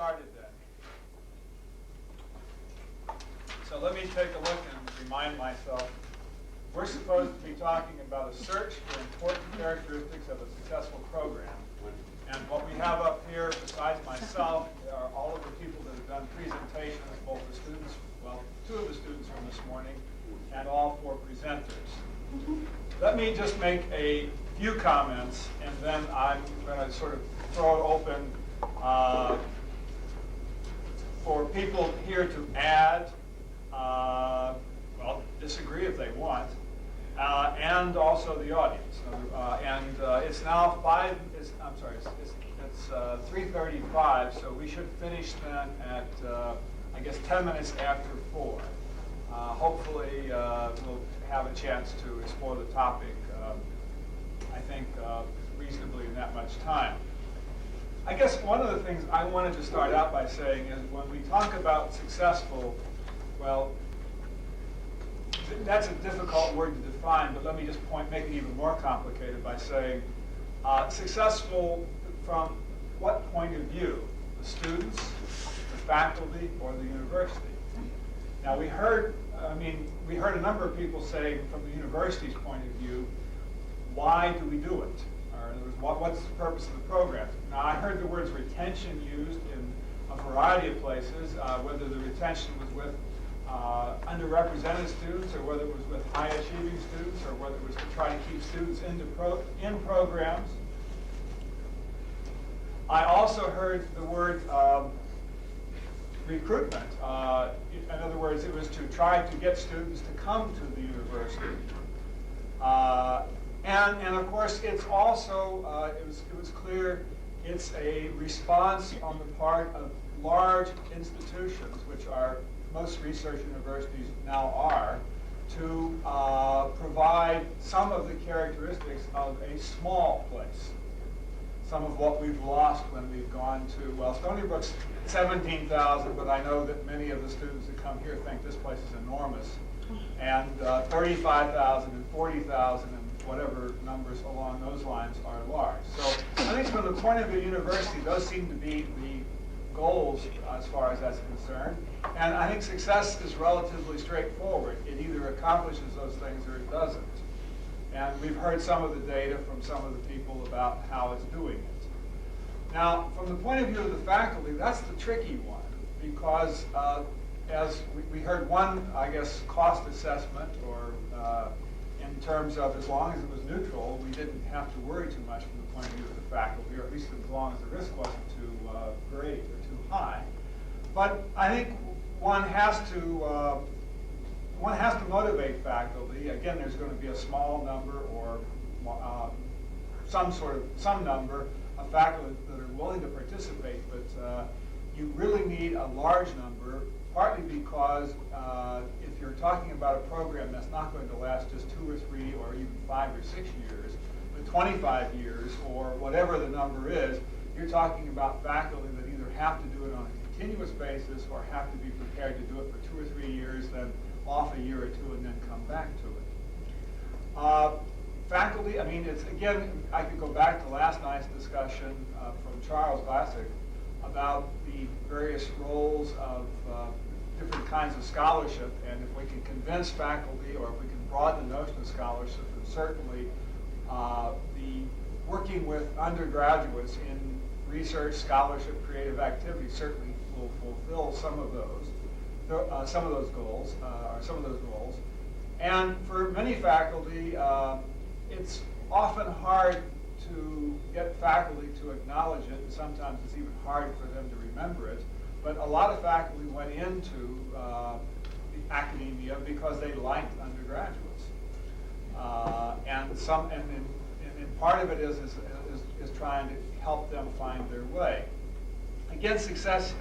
started then. So let me take a look and remind myself. We're supposed to be talking about a search for important characteristics of a successful program. And what we have up here, besides myself, are all of the people that have done presentations, both the students, well, 2 of the students from this morning, and all 4 presenters. Let me just make a few comments, and then I'm going to sort of throw it open for people here to add, well, disagree if they want, and also the audience. It's now 3:35, so we should finish then at, I guess, 10 minutes after 4. Hopefully, we'll have a chance to explore the topic, I think, reasonably in that much time. I guess one of the things I wanted to start out by saying is when we talk about successful, well, that's a difficult word to define, but let me just make it even more complicated by saying successful from what point of view? The students, the faculty, or the university? Now we heard a number of people say from the university's point of view, why do we do it? Or in other words, what's the purpose of the program? Now I heard the words retention used in a variety of places, whether the retention was with underrepresented students, or whether it was with high-achieving students, or whether it was to try to keep students in programs. I also heard the word recruitment. In other words, it was to try to get students to come to the university. And of course, it's also, it was clear, it's a response on the part of large institutions, which are most research universities now are, to provide some of the characteristics of a small place. Some of what we've lost when we've gone to, well, Stony Brook's 17,000, but I know that many of the students that come here think this place is enormous. And 35,000 and 40,000 and whatever numbers along those lines are large. So I think from the point of view of the university, those seem to be the goals as far as that's concerned. And I think success is relatively straightforward. It either accomplishes those things or it doesn't. And we've heard some of the data from some of the people about how it's doing it. Now, from the point of view of the faculty, that's the tricky one, because as we heard one, I guess, cost assessment, or in terms of as long as it was neutral, we didn't have to worry too much from the point of view of the faculty, or at least as long as the risk wasn't too great or too high. But I think one has to motivate faculty. Again, there's going to be a small number or some number of faculty that are willing to participate, but you really need a large number, partly because if you're talking about a program that's not going to last just 2 or 3 or even 5 or 6 years, but 25 years or whatever the number is, you're talking about faculty that either have to do it on a continuous basis or have to be prepared to do it for 2 or 3 years, then off a year or 2, and then come back to it. Faculty, I mean, it's, again, I could go back to last night's discussion from Charles Glassick about the various roles of different kinds of scholarship, and if we can convince faculty, or if we can broaden the notion of scholarship, then certainly the working with undergraduates in research, scholarship, creative activity certainly will fulfill some of those goals, or some of those roles. And for many faculty, it's often hard to get faculty to acknowledge it, and sometimes it's even hard for them to remember it. But a lot of faculty went into the academia because they liked undergraduates, and part of it is trying to help them find their way. Again, success,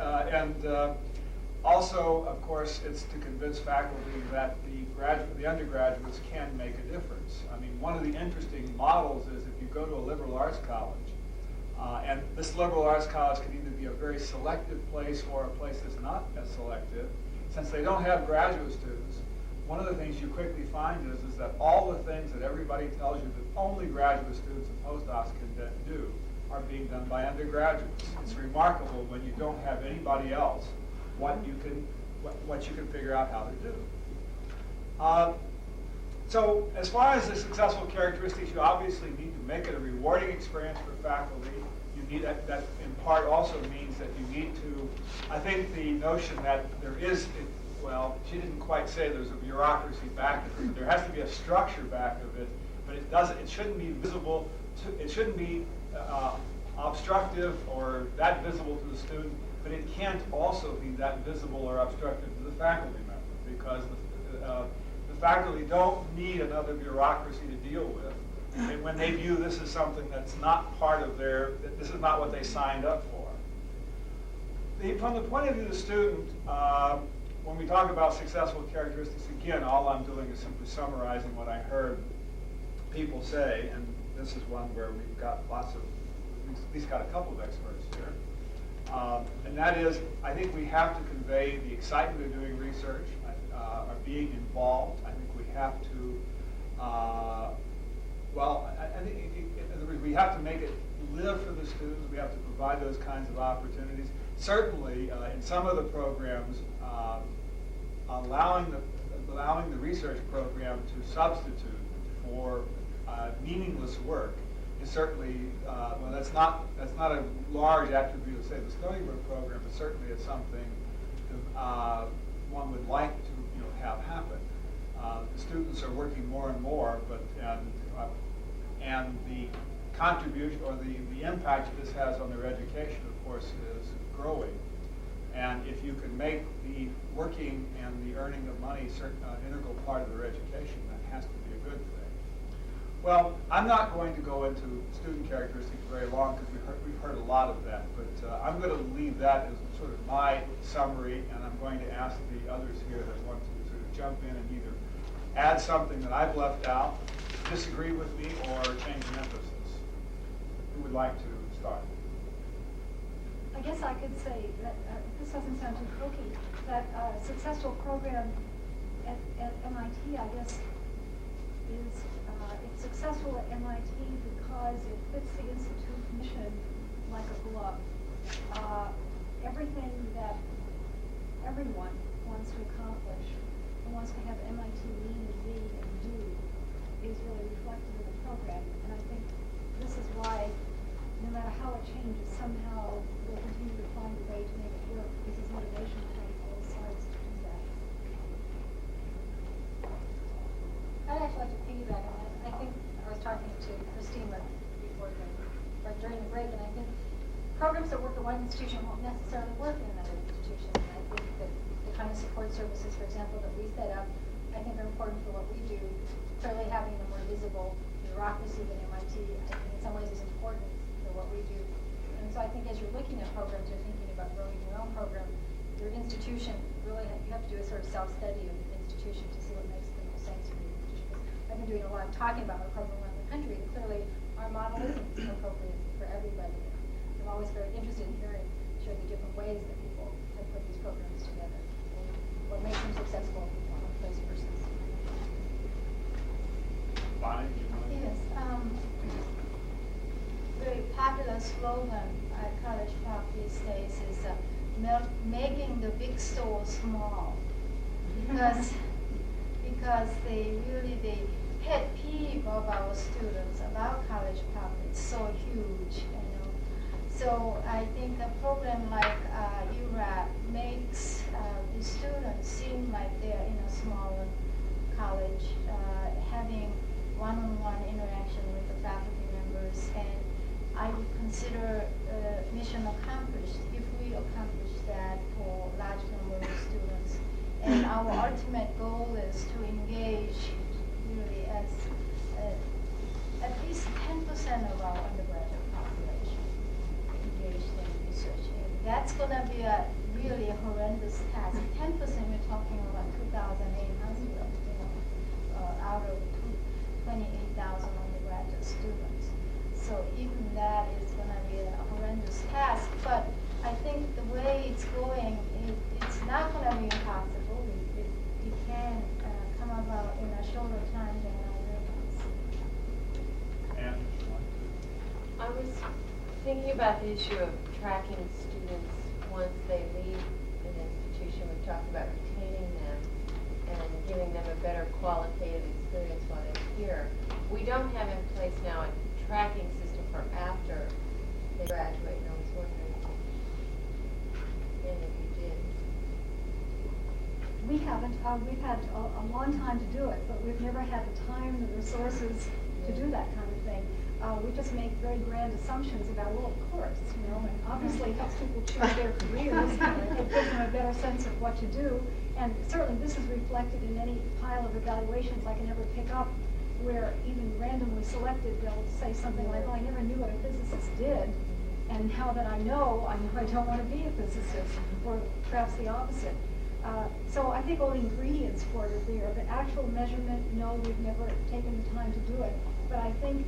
also, of course, it's to convince faculty that the undergraduates can make a difference. I mean, one of the interesting models is if you go to a liberal arts college, and this liberal arts college can either be a very selective place or a place that's not as selective. Since they don't have graduate students, one of the things you quickly find is that all the things that everybody tells you that only graduate students and postdocs can do, are being done by undergraduates. It's remarkable when you don't have anybody else what you can figure out how to do. So as far as the successful characteristics, you obviously need to make it a rewarding experience for faculty. You need that in part also means that you need to, I think the notion that there is, well, she didn't quite say there's a bureaucracy back of it. There has to be a structure back of it, but it shouldn't be visible, it shouldn't be obstructive or that visible to the student, but it can't also be that visible or obstructive to the faculty member, because the faculty don't need another bureaucracy to deal with. And when they view this as something that's not part of this is not what they signed up for. From the point of view of the student, when we talk about successful characteristics, again, all I'm doing is simply summarizing what I heard people say, and this is one where we've got at least got a couple of experts here. And that is, I think we have to convey the excitement of doing research, of being involved. I think we have to, I think we have to make it live for the students. We have to provide those kinds of opportunities. Certainly, in some of the programs, allowing the research program to substitute for meaningless work is certainly, well, that's not a large attribute of, say, the Stony Brook program, but certainly it's something one would like to have happen. The students are working more and more, and the contribution or the impact this has on their education, of course, is growing. And if you can make the working and the earning of money an integral part of their education, that has to be a good thing. Well, I'm not going to go into student characteristics very long because we've heard a lot of that, but I'm going to leave that as sort of my summary, and I'm going to ask the others here that want to sort of jump in and either add something that I've left out, disagree with me, or change an emphasis. Who would like to start? I guess I could say that this doesn't sound too hokey, that a successful program at MIT, I guess, is it's successful at MIT because it fits the institute mission like a glove. Everything that everyone wants to accomplish and wants to have MIT mean and be and do is really reflected in the program. And I think this is why, no matter how it changes, somehow we'll continue to find a way to make it work, because there's motivation behind both sides to do that. I'd actually like to piggyback on that. I think I was talking to Christina during the break, and I think programs that work at one institution won't necessarily work in another institution. And I think that the kind of support services, for example, that we set up, I think are important for what we do. Clearly having a more visible bureaucracy than MIT, I think in some ways is important for what we do. And so I think as you're looking at programs, you're thinking about growing your own program, your institution, really you have to do a sort of self-study of the institution to see what makes the most sense for your institution. I've been doing a lot of talking about my program around the country, and clearly our model isn't appropriate for everybody. I'm always very interested in hearing the different ways that people have put these programs together and what makes them successful in one place versus Bonnie? Yes. Very popular slogan at College Park these days is making the big store small, because the pet peeve of our students about College Park is so huge, So I think a program like URAD makes the students seem like they're in a smaller college, having one-on-one interaction with the faculty members, and I would consider mission accomplished if we accomplish that for a large number of students. And our ultimate goal is to engage really as at least 10% of our undergraduate population engaged in research. And that's going to be a really horrendous task. 10%, we're talking about 2,800, out of 28,000 undergraduate students. So even that is going to be a horrendous task. But I think the way it's going, it's not going to be impossible. It can come about in a shorter time than I realize. And I was Thinking about the issue of tracking students once they leave an institution, we've talked about retaining them and giving them a better qualitative experience while they're here. We don't have in place now a tracking system for after they graduate, and I was wondering if any of you did. We haven't. We've had a long time to do it, but we've never had the time and the resources to do that kind of thing. We just make very grand assumptions about, well, of course, and obviously helps people choose their careers. It gives them a better sense of what to do. And certainly this is reflected in any pile of evaluations I can ever pick up, where even randomly selected, they'll say something like, well, I never knew what a physicist did. And now that I know I don't want to be a physicist, or perhaps the opposite. So I think all the ingredients for it are there. The actual measurement, no, we've never taken the time to do it. But I think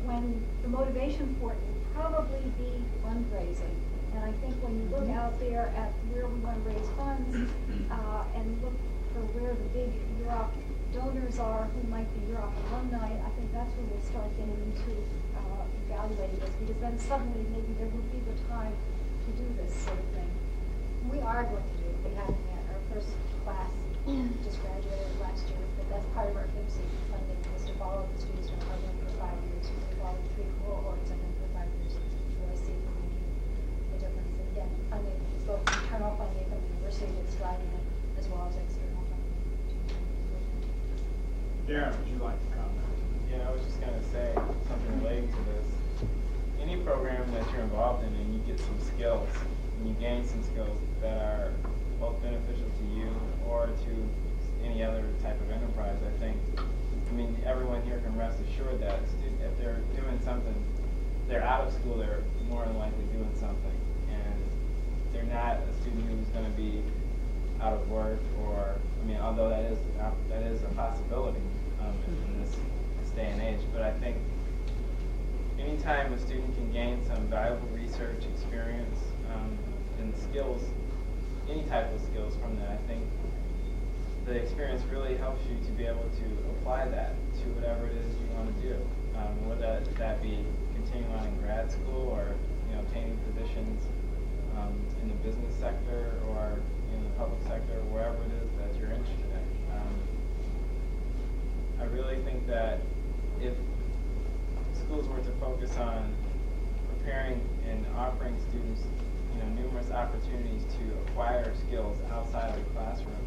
when the motivation for it will probably be fundraising. And I think when you look out there at where we want to raise funds and look for where the big Europe donors are, who might be Europe alumni, I think that's when we'll start getting into evaluating this, because then suddenly maybe there will be the time to do this sort of thing. We are going to do it. We haven't yet. Our first class just graduated last year, but that's part of our FIPSI funding, is to follow the students in the program for 5 years. We follow 3 cohorts and then for 5 years to really see if we're making a difference. And again, funding is both internal funding from the university that's driving it, as well as external funding. Darren, would you like to comment? Yeah, I was just going to say something relating to this. Any program that you're involved in and you get some skills, and you gain some skills that are both beneficial to you or to any other type of enterprise, I mean, everyone here can rest assured that if they're doing something, they're out of school, they're more than likely doing something. And they're not a student who's going to be out of work, or, I mean, although that is a possibility in this day and age. But I think anytime a student can gain some valuable research experience and skills, any type of skills from that, I think the experience really helps you to be able to apply that to whatever it is you want to do. Whether that be continuing on in grad school, or obtaining positions in the business sector, or in the public sector, or wherever it is that you're interested in. I really think that if schools were to focus on preparing and offering students numerous opportunities to acquire skills outside of the classroom,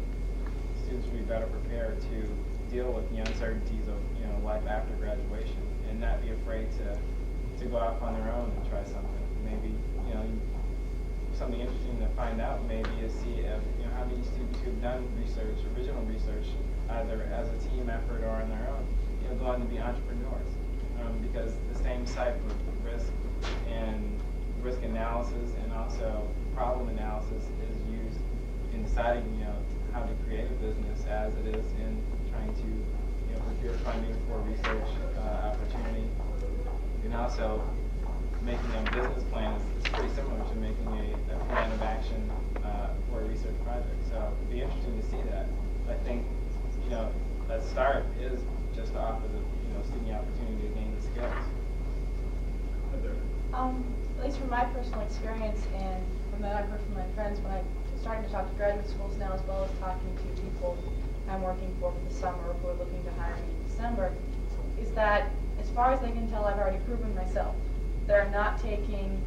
students would be better prepared to deal with the uncertainties of life after graduation, and not be afraid to go off on their own and try something. Maybe something interesting to find out maybe is see if how many students who've done research, original research, either as a team effort or on their own, go on to be entrepreneurs, because the same type of risk analysis and also problem analysis is used in deciding how to create a business as it is in trying to procure funding for research opportunity. And also making a business plan is pretty similar to making a plan of action for a research project. So it'd be interesting to see that. I think that start is just to offer the student the opportunity to gain the skills. At least from my personal experience and from that I've heard from my friends when I'm starting to talk to graduate schools now, as well as talking to people I'm working for the summer who are looking to hire me in December, is that as far as they can tell, I've already proven myself. They're not taking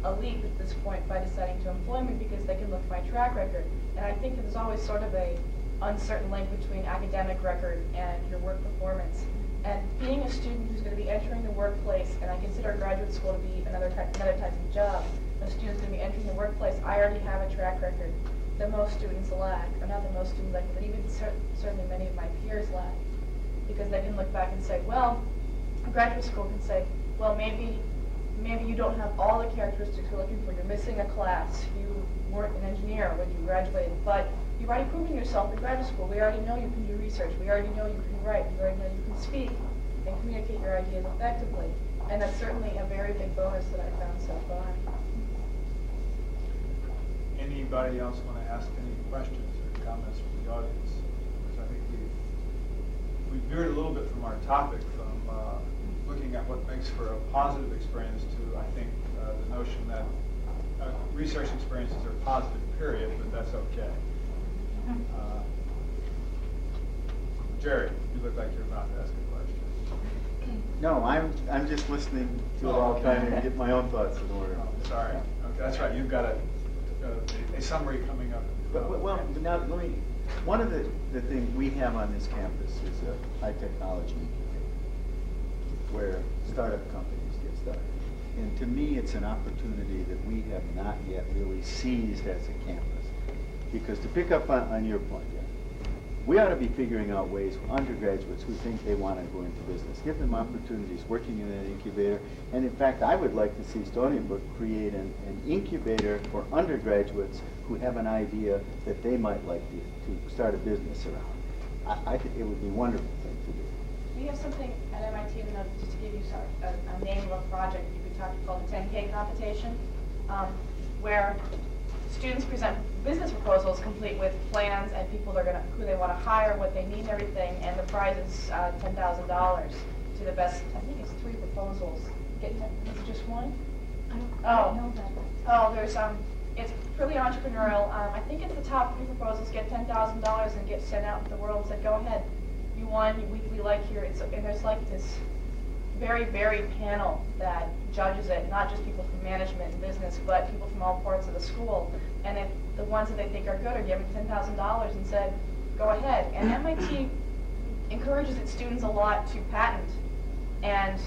a leap at this point by deciding to employ me because they can look at my track record. And I think there's always sort of a uncertain link between academic record and your work performance. And being a student who's going to be entering the workplace, and I consider graduate school to be another type of job, a student's going to be entering the workplace, I already have a track record that most students lack, or not that most students lack, but even certainly many of my peers lack, because they can look back and say, well, graduate school can say, well, maybe you don't have all the characteristics you're looking for. You're missing a class. You weren't an engineer when you graduated, but you've already proven yourself in graduate school. We already know you can do research. We already know you can write. We already know you can speak and communicate your ideas effectively. And that's certainly a very big bonus that I've found so far. Anybody else want to ask any questions or comments from the audience? Because I think we veered a little bit from our topic, from looking at what makes for a positive experience to, I think, the notion that research experiences are positive, period, but that's okay. Jerry, you look like you're about to ask a question. No, I'm just listening to it all, trying to get my own thoughts in order. Oh, sorry. Okay, that's right. You've got a summary coming up. Well, now let me. One of the things we have on this campus is a high technology incubator where startup companies get started. And to me, it's an opportunity that we have not yet really seized as a campus. Because to pick up on your point, yeah, we ought to be figuring out ways for undergraduates who think they want to go into business, give them opportunities working in an incubator. And in fact, I would like to see Stony Brook create an incubator for undergraduates who have an idea that they might like to start a business around. I think it would be a wonderful thing to do. We have something at MIT, and just to give you a name of a project you could talk called the 10K competition, where students present business proposals complete with plans and people who they want to hire, what they need, and everything, and the prize is $10,000 to the best. I think it's 3 proposals. Is it just one? I don't know that. Oh, there's it's really entrepreneurial. I think it's the top 3 proposals get $10,000 and get sent out into the world and said, go ahead, you won. We like here. And there's like this very varied panel that judges it, not just people from management and business, but people from all parts of the school. And if the ones that they think are good are given $10,000 and said, go ahead. And MIT encourages its students a lot to patent. And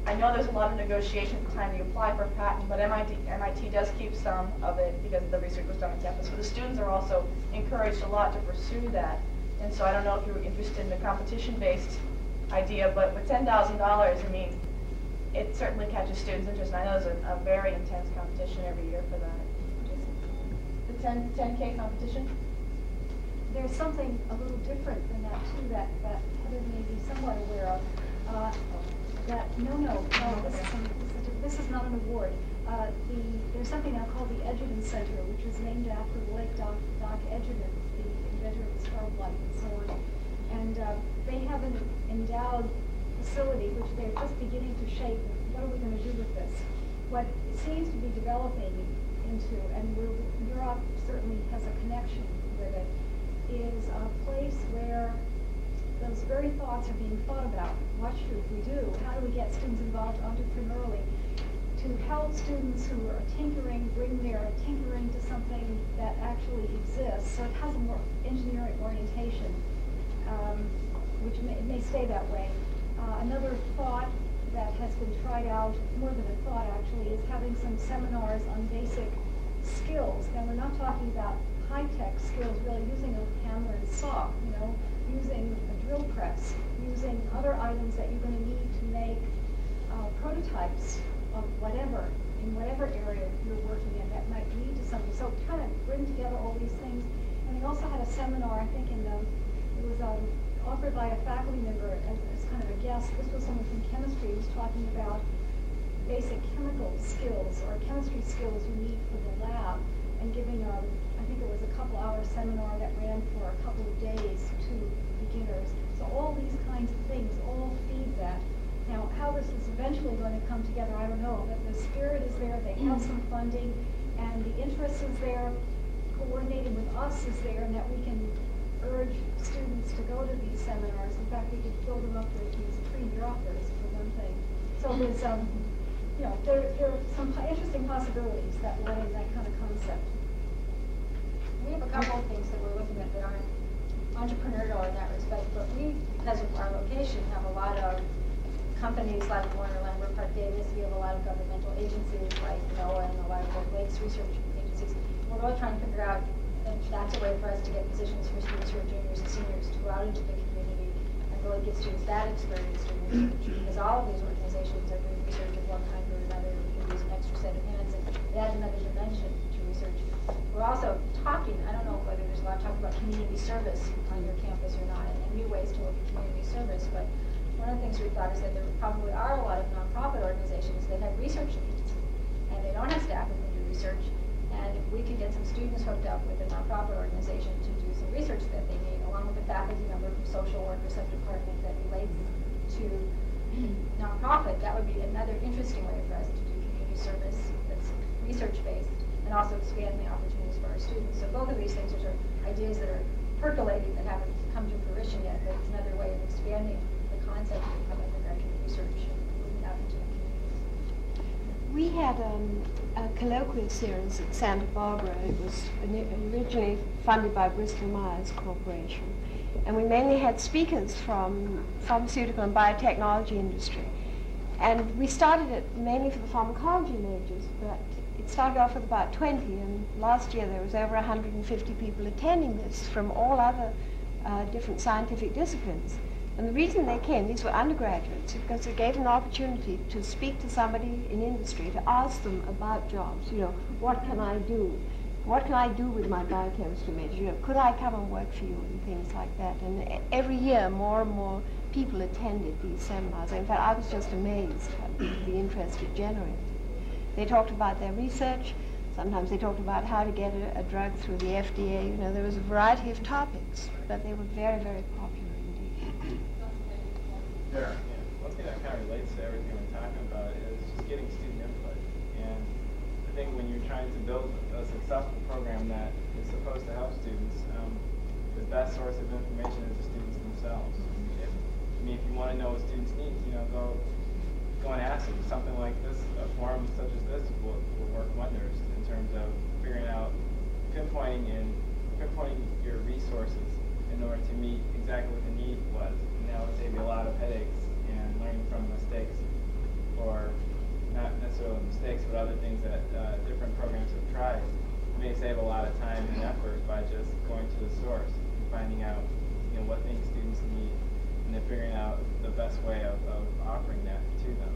I know there's a lot of negotiation at the time you apply for a patent, but MIT does keep some of it because the research was done on campus. So the students are also encouraged a lot to pursue that. And so I don't know if you're interested in the competition-based idea, but with $10,000, I mean, it certainly catches students' interest. And I know there's a very intense competition every year for that. The 10K competition? There's something a little different than that too that Heather may be somewhat aware of. This is not an award. There's something now called the Edgerton Center, which was named after the late Doc Edgerton, the inventor of the starlight and so on. And they have an endowed facility which they're just beginning to shape. What are we going to do with this? What it seems to be developing into, and Europe certainly has a connection with it, is a place where those very thoughts are being thought about. What should we do? How do we get students involved entrepreneurially? To help students who are tinkering, bring their tinkering to something that actually exists. So it has a more engineering orientation, which may stay that way. Another thought that has been tried out, more than a thought actually, is having some seminars on basic skills. Now we're not talking about high-tech skills, really using a hammer and saw, using a drill press, using other items that you're going to need to make prototypes of whatever, in whatever area you're working in that might lead to something. So kind of bring together all these things. And we also had a seminar, I think, it was offered by a faculty member as kind of a guest. This was someone from chemistry who was talking about basic chemical skills or chemistry skills you need for the lab, and giving I think it was a couple-hour seminar that ran for a couple of days to beginners. So all these kinds of things all feed that. Now, how this is eventually going to come together, I don't know, but the spirit is there, they have some funding, and the interest is there, coordinating with us is there, and that we can urge students to go to these seminars. In fact, we could fill them up with these pre-droppers for one thing. So there's, there are some interesting possibilities that lie in that kind of concept. We have a couple of things that we're looking at that aren't entrepreneurial in that respect, but we, because of our location, have a lot of companies like Warner Lambert Park Davis. We have a lot of governmental agencies like NOAA and a lot of Great Lakes research agencies. We're really trying to figure out, and that's a way for us to get positions for students who are juniors and seniors to go out into the community and really give students that experience doing research. Because all of these organizations are doing research of one kind or another. We can use an extra set of hands and it adds another dimension to research. We're also talking, I don't know whether there's a lot of talk about community service on your campus or not, and new ways to look at community service, but one of the things we thought is that there probably are a lot of nonprofit organizations that have research needs, and they don't have staff who can do research, and if we can get some students hooked up with a nonprofit organization to do some research that they need, along with a faculty member from social work or some department that relates to nonprofit, that would be another interesting way for us to do new service that's research-based and also expand the opportunities for our students. So both of these things are ideas that are percolating that haven't come to fruition yet, but it's another way of expanding the concept of undergraduate research and moving out into the communities. We had a colloquial series at Santa Barbara. It was originally funded by Bristol Myers Corporation. And we mainly had speakers from pharmaceutical and biotechnology industry. And we started it mainly for the pharmacology majors, but it started off with about 20, and last year there was over 150 people attending this from all other different scientific disciplines. And the reason they came, these were undergraduates, because it gave them an opportunity to speak to somebody in industry, to ask them about jobs. You know, what can I do? What can I do with my biochemistry major? You know, could I come and work for you and things like that? And every year more and more people attended these seminars. In fact, I was just amazed at the interest it generated. They talked about their research. Sometimes they talked about how to get a drug through the FDA. You know, there was a variety of topics, but they were very, very popular indeed. Yeah. One thing that kind of relates to everything we're talking about is just getting student input. And I think when you're trying to build a successful program that is supposed to help students, the best source of information is the students themselves. If you want to know what students need, go and ask them. Something like this, a forum such as this, will work wonders in terms of figuring out, pinpointing your resources in order to meet exactly what the need was. And that would save you a lot of headaches and learning from mistakes, or not necessarily mistakes, but other things that different programs have tried. You may save a lot of time and effort by just going to the source and finding out, what things students need, and then figuring out the best way of offering that to them.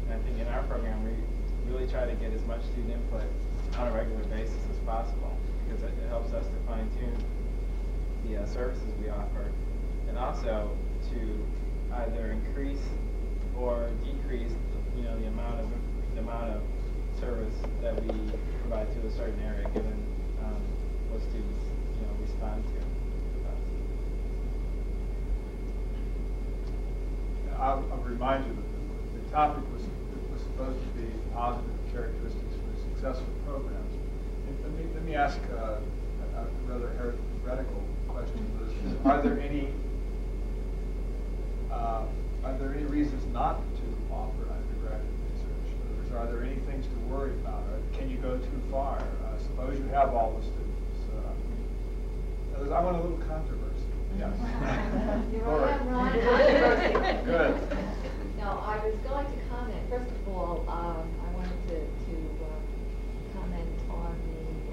And I think in our program, we really try to get as much student input on a regular basis as possible, because it helps us to fine-tune the services we offer, and also to either increase or decrease, the amount of service that we provide to a certain area, given what students respond to. I'll remind you that the topic was supposed to be positive characteristics for successful programs. And let me ask a rather heretical question. Are there any reasons not to offer undergraduate research? In other words, are there any things to worry about? Or can you go too far? Suppose you have all the students. I want a little controversy. Yes. You're right, Ron. Good. No, I was going to comment. First of all, I wanted to comment on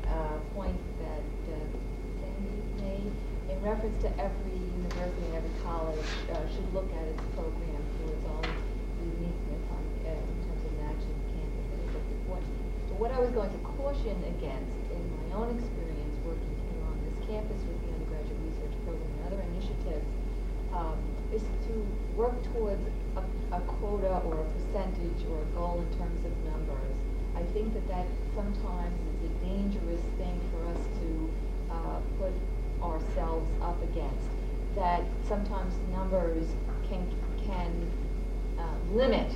the point that Sandy made in reference to every university and every college should look at its program for its own uniqueness in terms of matching campus. I think that's important. But what I was going to caution against in my own experience working here on this campus with the undergraduate research program and other initiatives is to work towards a quota or a percentage or a goal in terms of numbers. I think that sometimes is a dangerous thing for us to put ourselves up against. That sometimes numbers can limit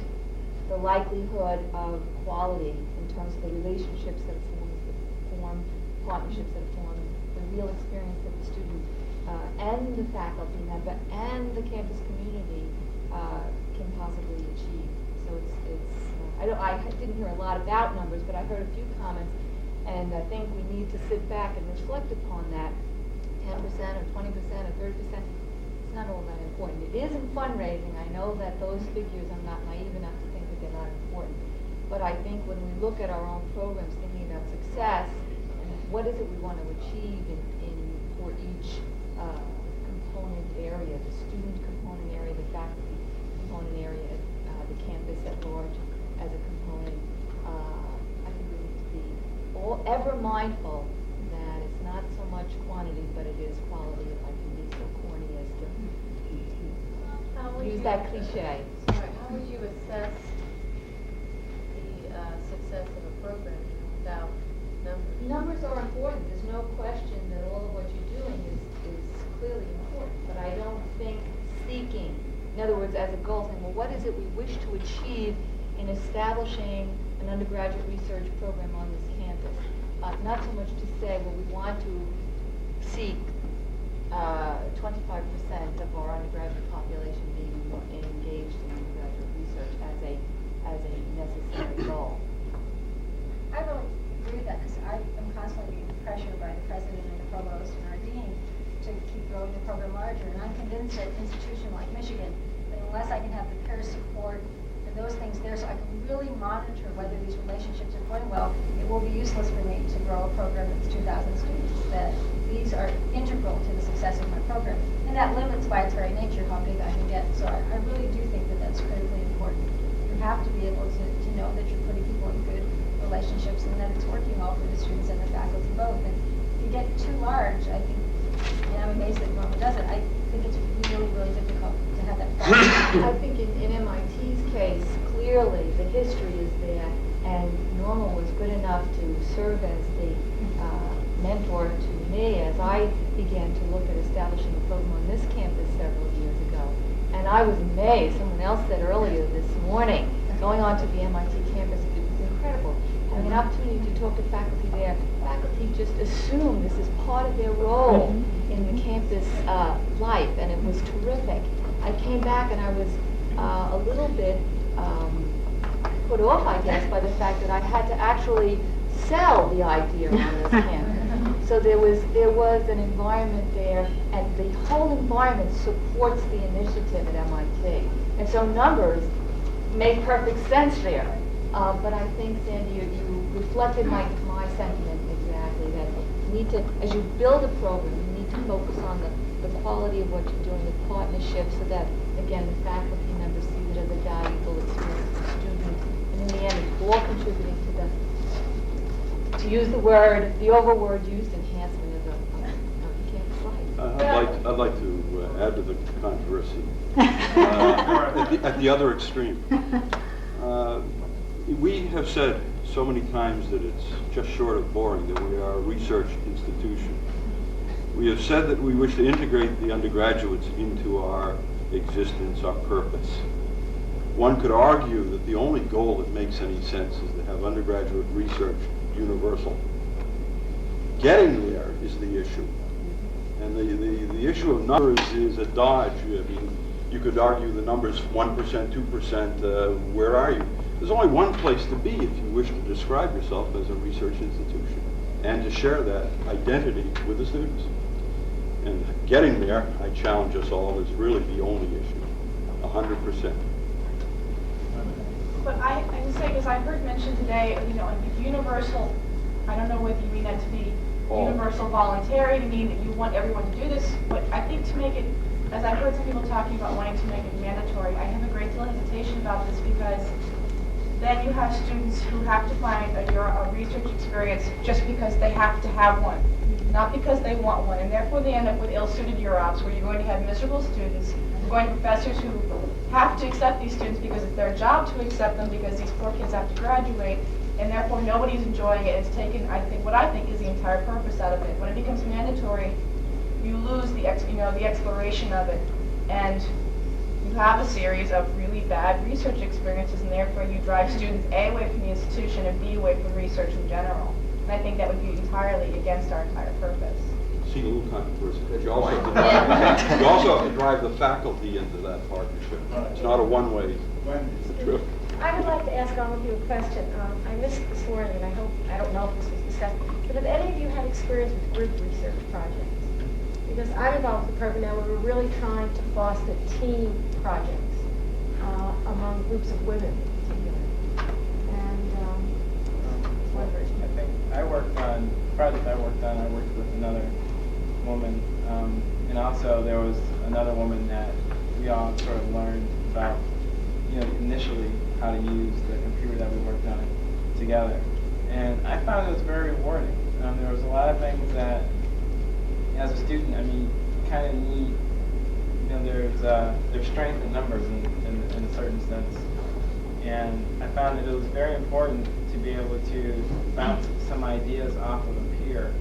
the likelihood of quality in terms of the relationships that form, partnerships that form, the real experience that the student and the faculty member and the campus community can possibly achieve. So I didn't hear a lot about numbers, but I heard a few comments, and I think we need to sit back and reflect upon that. 10% or 20% or 30%, it's not all that important. It is in fundraising. I know that those figures, I'm not naive enough to think that they're not important. But I think when we look at our own programs, thinking about success, and what is it we want to achieve for each component area, the student component area, the faculty component area, the campus at large as a component, I think we need to be ever mindful that it's not so much quantity, but it is quality, if I can be so corny as to use that cliche. Sorry, how would you assess the success of a program without numbers? Numbers are important. There's no question that all of what you're doing is clearly important. But I don't think seeking, in other words, as a goal, saying, well, what is it we wish to achieve in establishing an undergraduate research program on this campus. Not so much to say, well, we want to seek 25% of our undergraduate population being engaged in undergraduate research as a necessary goal. I really agree with that because I am constantly being pressured by the president and the provost and our dean to keep growing the program larger. And I'm convinced that an institution like Michigan, that unless I can have the peer support and those things there so I can really monitor whether these relationships are going well, it will be useless for me to grow a program that's 2,000 students. That these are integral to the success of my program. And that limits by its very nature how big I can get. So I really do think that that's critically important. You have to be able to know that you're putting people in good relationships and that it's working well for the students and the faculty both. And if you get too large, I think, and I'm amazed that Norma does it, I think it's really, really difficult to have that balance. I think in MIT's case, clearly the history is there, and Norma was good enough to serve as the mentor to me as I began to look at establishing a program on this campus several years ago. And I was amazed, someone else said earlier this morning, going onto the MIT campus, it was incredible. Having an opportunity to talk to faculty there, faculty just assume this is part of their role in the campus life, and it was terrific. I came back and I was a little bit put off, I guess, by the fact that I had to actually sell the idea on this campus. So there was an environment there, and the whole environment supports the initiative at MIT. And so numbers make perfect sense there. But I think, Sandy, you reflected my sentiment exactly, that you need to, as you build a program, you need to focus on the quality of what you're doing, the partnership, so that, again, the faculty members see it as a valuable experience for students. And in the end, it's all contributing to to use the word, the overword used, enhancement of the campus life. I'd like to add to the controversy at the other extreme. We have said so many times that it's just short of boring that we are a research institution. We have said that we wish to integrate the undergraduates into our existence, our purpose. One could argue that the only goal that makes any sense is to have undergraduate research universal. Getting there is the issue. And the issue of numbers is a dodge. I mean, you could argue the numbers 1%, 2%, where are you? There's only one place to be if you wish to describe yourself as a research institution and to share that identity with the students. And getting there, I challenge us all, is really the only issue, 100%. But I would say, because I heard mentioned today, like universal, I don't know whether you mean that to be universal voluntary, to mean that you want everyone to do this, but I think to make it, as I heard some people talking about wanting to make it mandatory, I have a great deal of hesitation about this, because then you have students who have to find a research experience just because they have to have one, not because they want one, and therefore they end up with ill-suited UROPs, where you're going to have miserable students, you're going to professors who have to accept these students because it's their job to accept them, because these poor kids have to graduate, and therefore nobody's enjoying it. It's taken, I think, what I think is the entire purpose out of it. When it becomes mandatory, you lose the exploration of it, and you have a series of really bad research experiences, and therefore you drive students A, away from the institution, and B, away from research in general. And I think that would be entirely against our entire purpose. See, a little controversy, but you also have to drive the faculty into that partnership. It's not a one-way trip. I would like to ask all of you a question. I missed it this morning, and I don't know if this was discussed, but have any of you had experience with group research projects? Because I'm involved with the program now where we're really trying to foster team projects among groups of women in particular. And I think I worked on, the project I worked with another woman, and also there was another woman that we all sort of learned about, initially how to use the computer that we worked on together. And I found it was very rewarding. There was a lot of things that, as a student, you kind of need, there's strength in numbers in a certain sense. And I found that it was very important to be able to bounce some ideas off of a peer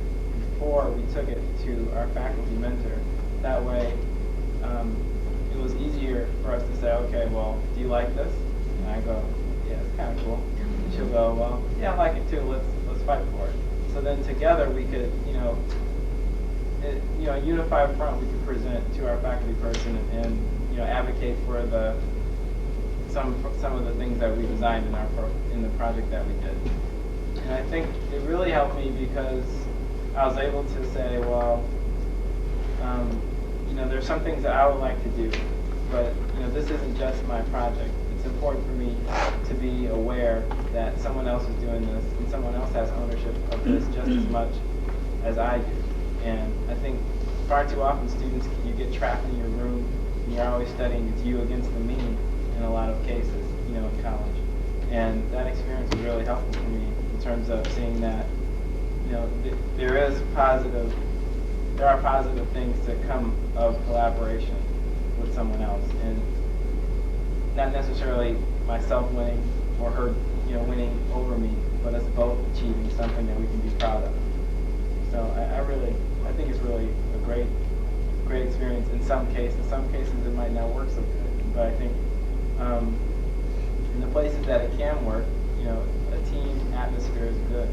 before we took it to our faculty mentor. That way, it was easier for us to say, okay, well, do you like this? And I go, yeah, it's kind of cool. she'll go, well, yeah, I like it too. Let's fight for it. So then together we could, a unified front. We could present to our faculty person and advocate for some of the things that we designed in the project that we did. And I think it really helped me because I was able to say, well, there's some things that I would like to do, but this isn't just my project. It's important for me to be aware that someone else is doing this and someone else has ownership of this just as much as I do. And I think far too often students, you get trapped in your room and you're always studying. It's you against the me in a lot of cases, in college. And that experience was really helpful for me in terms of seeing that, there are positive things to come of collaboration with someone else, and not necessarily myself winning or her, winning over me, but us both achieving something that we can be proud of. So I think it's really a great experience in some cases. In some cases it might not work so good, but I think in the places that it can work, a team atmosphere is good.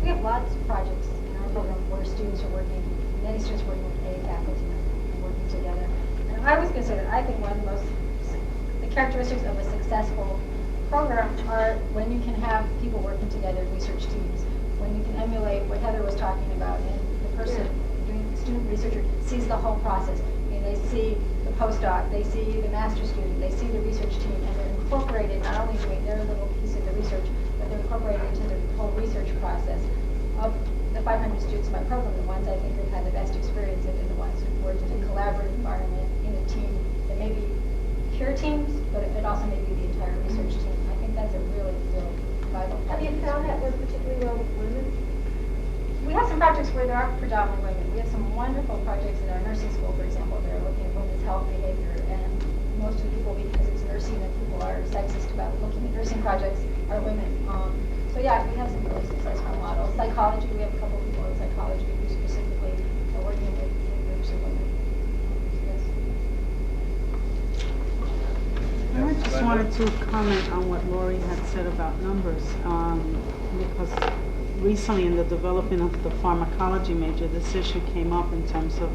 We have lots of projects in our program where students are working, many students working with a faculty and working together. And I was going to say that I think one of the characteristics of a successful program are when you can have people working together, research teams, when you can emulate what Heather was talking about, and the person doing the student researcher sees the whole process. They see the postdoc, they see the master's student, they see the research team, and they're incorporated, not only doing their little piece of the research, but they're incorporated into the whole research process. Of the 500 students in my program, the ones I think have had the best experience have been the ones who've worked in a collaborative environment, in a team that may be peer teams, but it also may be the entire research team. I think that's a really, really vital part. Have you found that work particularly well with women? We have some projects where there are predominantly women. We have some wonderful projects in our nursing school, for example, that are looking at women's health behavior, and most of the people, because it's nursing and people are sexist about looking at nursing projects, are women. So yeah, we have some really successful models. Psychology, we have a couple of people in psychology who specifically are working with groups of women. Yes. I just wanted to comment on what Lori had said about numbers, because recently in the development of the pharmacology major, this issue came up in terms of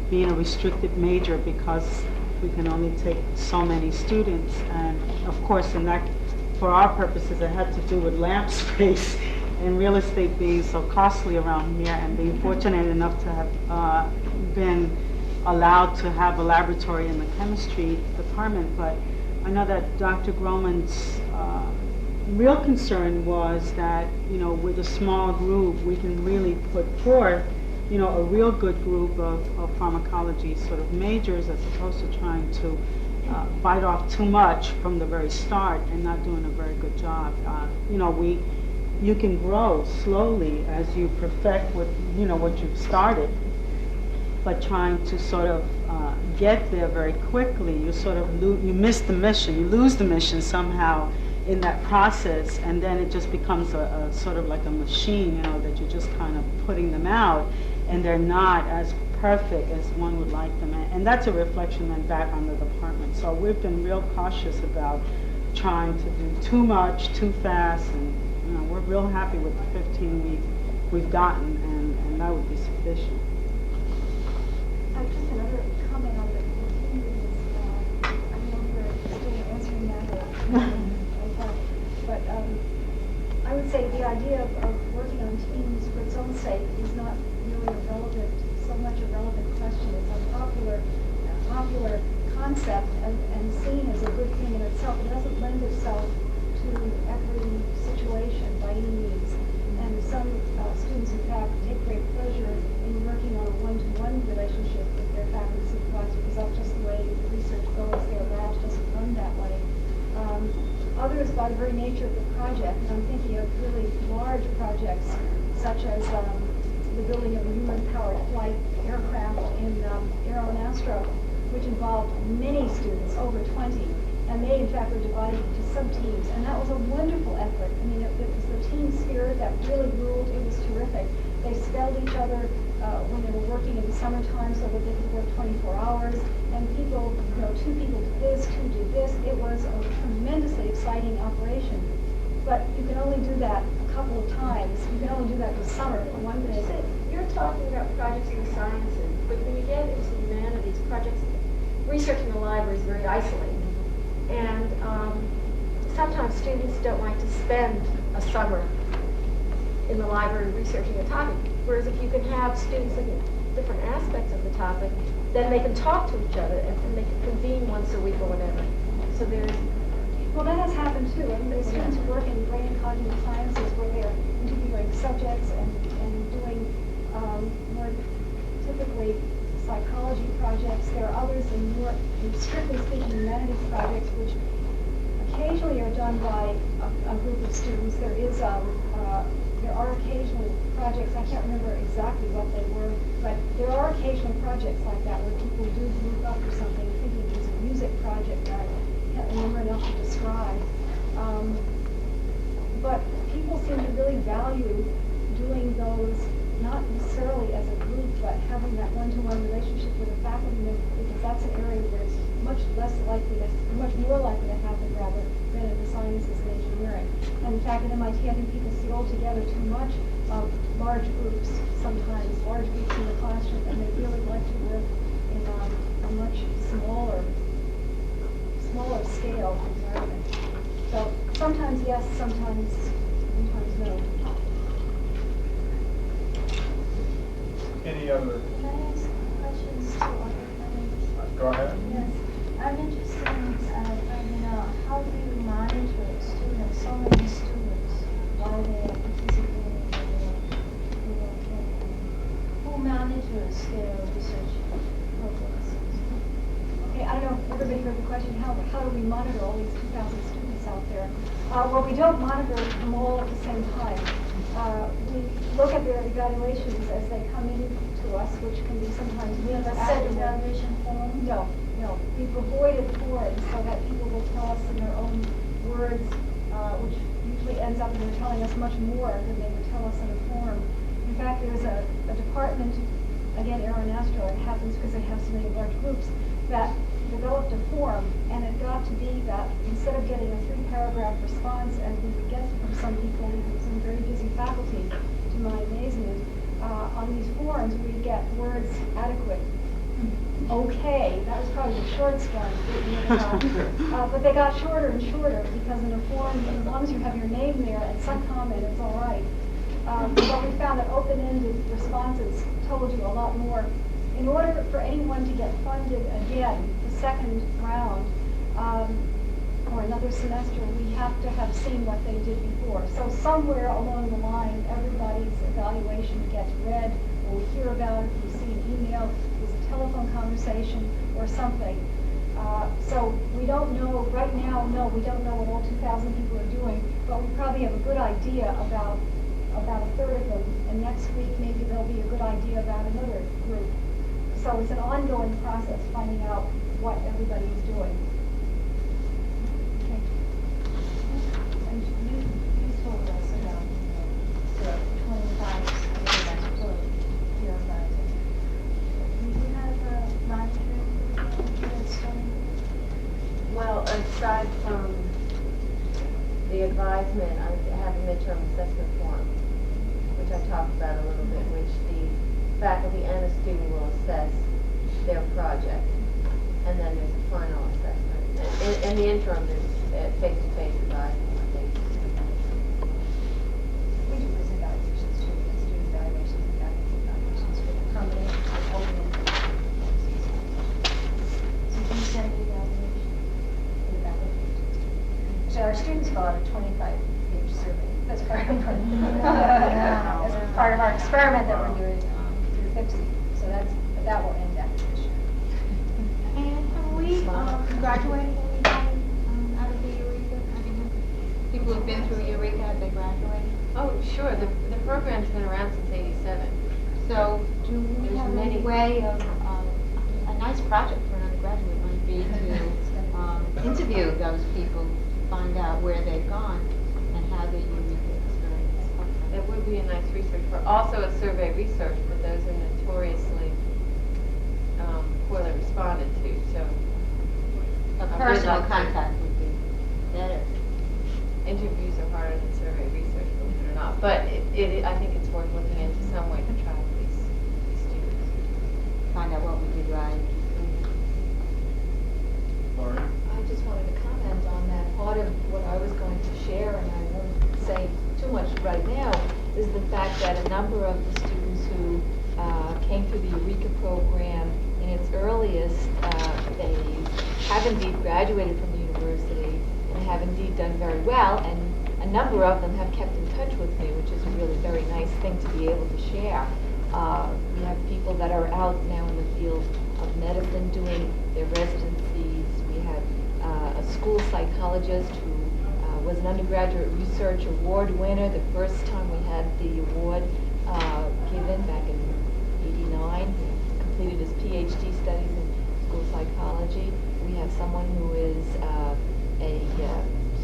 being a restricted major because we can only take so many students. And of course, for our purposes, it had to do with lab space and real estate being so costly around here, and being fortunate enough to have been allowed to have a laboratory in the chemistry department. But I know that Dr. Groman's real concern was that, with a small group, we can really put forth, a real good group of pharmacology sort of majors, as opposed to trying to bite off too much from the very start and not doing a very good job. You can grow slowly as you perfect what you've started, but trying to sort of get there very quickly, you miss the mission, you lose the mission somehow in that process, and then it just becomes a sort of like a machine, that you're just kind of putting them out, and they're not as perfect as one would like them. And that's a reflection then back on the department. So we've been real cautious about trying to do too much, too fast, and we're real happy with the 15 we've gotten, and that would be sufficient. Just another comment on the team meetings. I don't know if we're still answering that but I would say the idea of working on teams for its own sake is not really so much a relevant question. It's a popular concept and seen as a good thing in itself. It doesn't lend itself to every situation by any means. And some students, in fact, take great pleasure in working on a one-to-one relationship with their faculty supervisor, because that's just the way the research goes. Their lab doesn't run that way. Others, by the very nature of the project, and I'm thinking of really large projects, such as the building of a human-powered flight aircraft in Aero and Astro, which involved many students, over 20, and they, in fact, were divided into sub-teams, and that was a wonderful effort. I mean, it was the team spirit that really ruled. It was terrific. They spelled each other when they were working in the summertime so that they could work 24 hours. And people, two people did this, two did this. It was a tremendously exciting operation. But you can only do that a couple of times. You can only do that this summer for one thing. You're talking about projects in the sciences, but when you get into humanities, projects, research in the library is very isolating. And sometimes students don't like to spend a summer in the library researching a topic. Whereas if you can have students looking at different aspects of the topic, then they can talk to each other and they can convene once a week or whatever. So there's... Well, that has happened too. I mean, there's students who work in brain and cognitive sciences where they're interviewing subjects and doing more typically psychology projects. There are others in more, strictly speaking, humanities projects, which occasionally are done by a group of students. There are occasional projects, I can't remember exactly what they were, but there are occasional projects like that where people do group up for something. I think it was a music project that I can't remember enough to describe. But people seem to really value doing those, not necessarily as a group, but having that one-to-one relationship with a faculty member, because that's an area where it's much more likely to happen rather than in the sciences and engineering. And in fact, at MIT, I think people throw together too much of large groups, sometimes large groups in the classroom, and they really like to work in a much smaller scale environment. So sometimes yes, sometimes no. Any other? Can I ask questions to other members? Go ahead. Yes. I'm interested in finding out how do you monitor students, so many students, while they are participating in the program? Who monitors their research programs? Okay, I don't know if everybody heard the question, how do we monitor all these 2,000 students out there? Well, we don't monitor them all at the same time. We look at their evaluations as they come in to us, which can be sometimes We have a weeks set afterward. evaluation form? No. We've avoided forms so that people will tell us in their own words, which usually ends up in them telling us much more than they would tell us in a form. In fact, there's a department, again, Aeronastro, it happens because they have so many large groups, that developed a form, and it got to be that instead of getting a 3-paragraph response, as we would get from some people, even some very busy faculty, to my amazement, on these forms we'd get words adequate. Okay, that was probably the shortest one. But they got shorter and shorter because in a form, as long as you have your name there and some comment, it's all right. But we found that open-ended responses told you a lot more. In order for anyone to get funded again, the second round, or another semester, we have to have seen what they did before. So somewhere along the line, everybody's evaluation gets read, or we hear about it, we see an email, there's a telephone conversation, or something. So we don't know, right now, no, we don't know what all 2,000 people are doing, but we probably have a good idea about a third of them, and next week maybe there'll be a good idea about another group. So it's an ongoing process finding out what everybody is doing. Okay. And you told us about the 25 students per year advisor. Do you have a monitoring program at Stony Brook? Well, aside from the advisement, I have a midterm assessment form, which I talked about a little bit, which the faculty and the student will assess their project, and then there's a final assessment. In the interim, there's face-to-face evaluation. We do risk evaluations too, student evaluations and faculty evaluations for the permanent and open-ended. So do you send the evaluation? in the faculty. So our students fill out a 25-page survey. That's part of our experiment that we're doing through FIPSI. So that will end after this year. And have we graduated anybody out of the Eureka? I mean, people who've been through Eureka, have they graduated? Oh, sure, the program's been around since '87. So do we There's have any many. way of, a nice project for an undergraduate might be to interview those people, find out where they've gone and how their Eureka experience helped them? It would be a nice research for, also a survey research, but those are notoriously poorly responded to, so. A I would personal like to- contact would be better. Interviews are harder than survey research, believe it or not, but I think it's worth looking into some way to track these students. Find out what would be right. Lori? I just wanted to comment on that. Part of what I was going to share, and I won't say too much right now, is the fact that a number of the students who came through the Eureka program in its earliest phase have indeed graduated from the university and have indeed done very well, and a number of them have kept in touch with me, which is a really very nice thing to be able to share. We have people that are out now in the field of medicine doing their residencies. We have a school psychologist who was an undergraduate research award winner the first time we had the award given back in '89. He completed his PhD studies in school psychology. We have someone who is a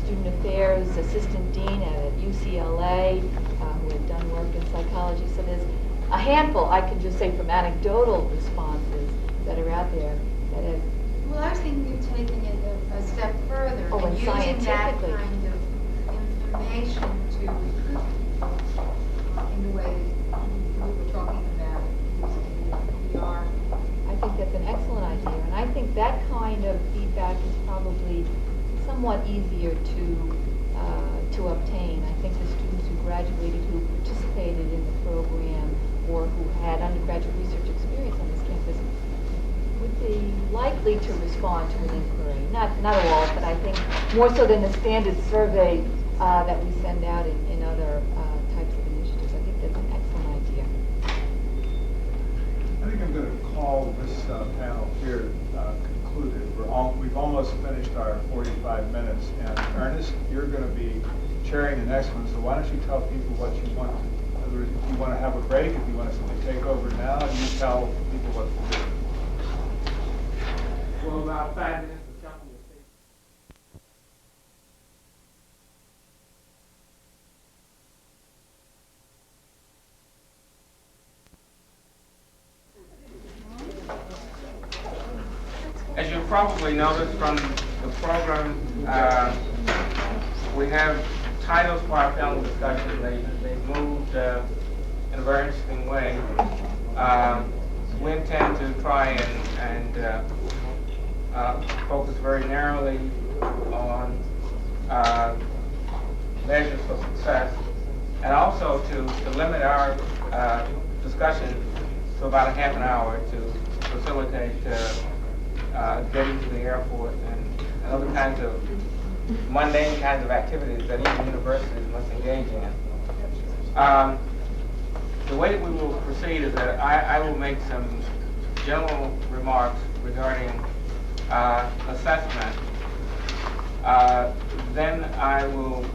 student affairs assistant dean at UCLA who had done work in psychology. So there's a handful, I can just say from anecdotal responses that are out there that have. Well, I was thinking of taking it a step further Oh, and and using that scientifically. kind of information to recruit people in the way that we were talking about using VR. I think that's an excellent idea, and I think that kind of feedback is probably somewhat easier to obtain. I think the students who graduated, who participated in the program, or who had undergraduate research experience on this campus, would be likely to respond to an inquiry. Not all, but I think more so than the standard survey that we send out in other types of initiatives. I think that's an excellent idea. I think I'm going to call this panel here concluded. We've almost finished our 45 minutes, and Ernest, you're going to be chairing the next one, so why don't you tell people what you want to, in other words, if you want to have a break, if you want to simply take over now, you tell people what to do. Well, about 5 minutes of company will take. As you probably noticed from the program, we have titles for our panel discussion. They've moved in a very interesting way. We intend to try and focus very narrowly on measures for success, and also to limit our discussion to about a half an hour to facilitate getting to the airport and other kinds of mundane kinds of activities that even universities must engage in. The way that we will proceed is that I will make some general remarks regarding assessment. Then I will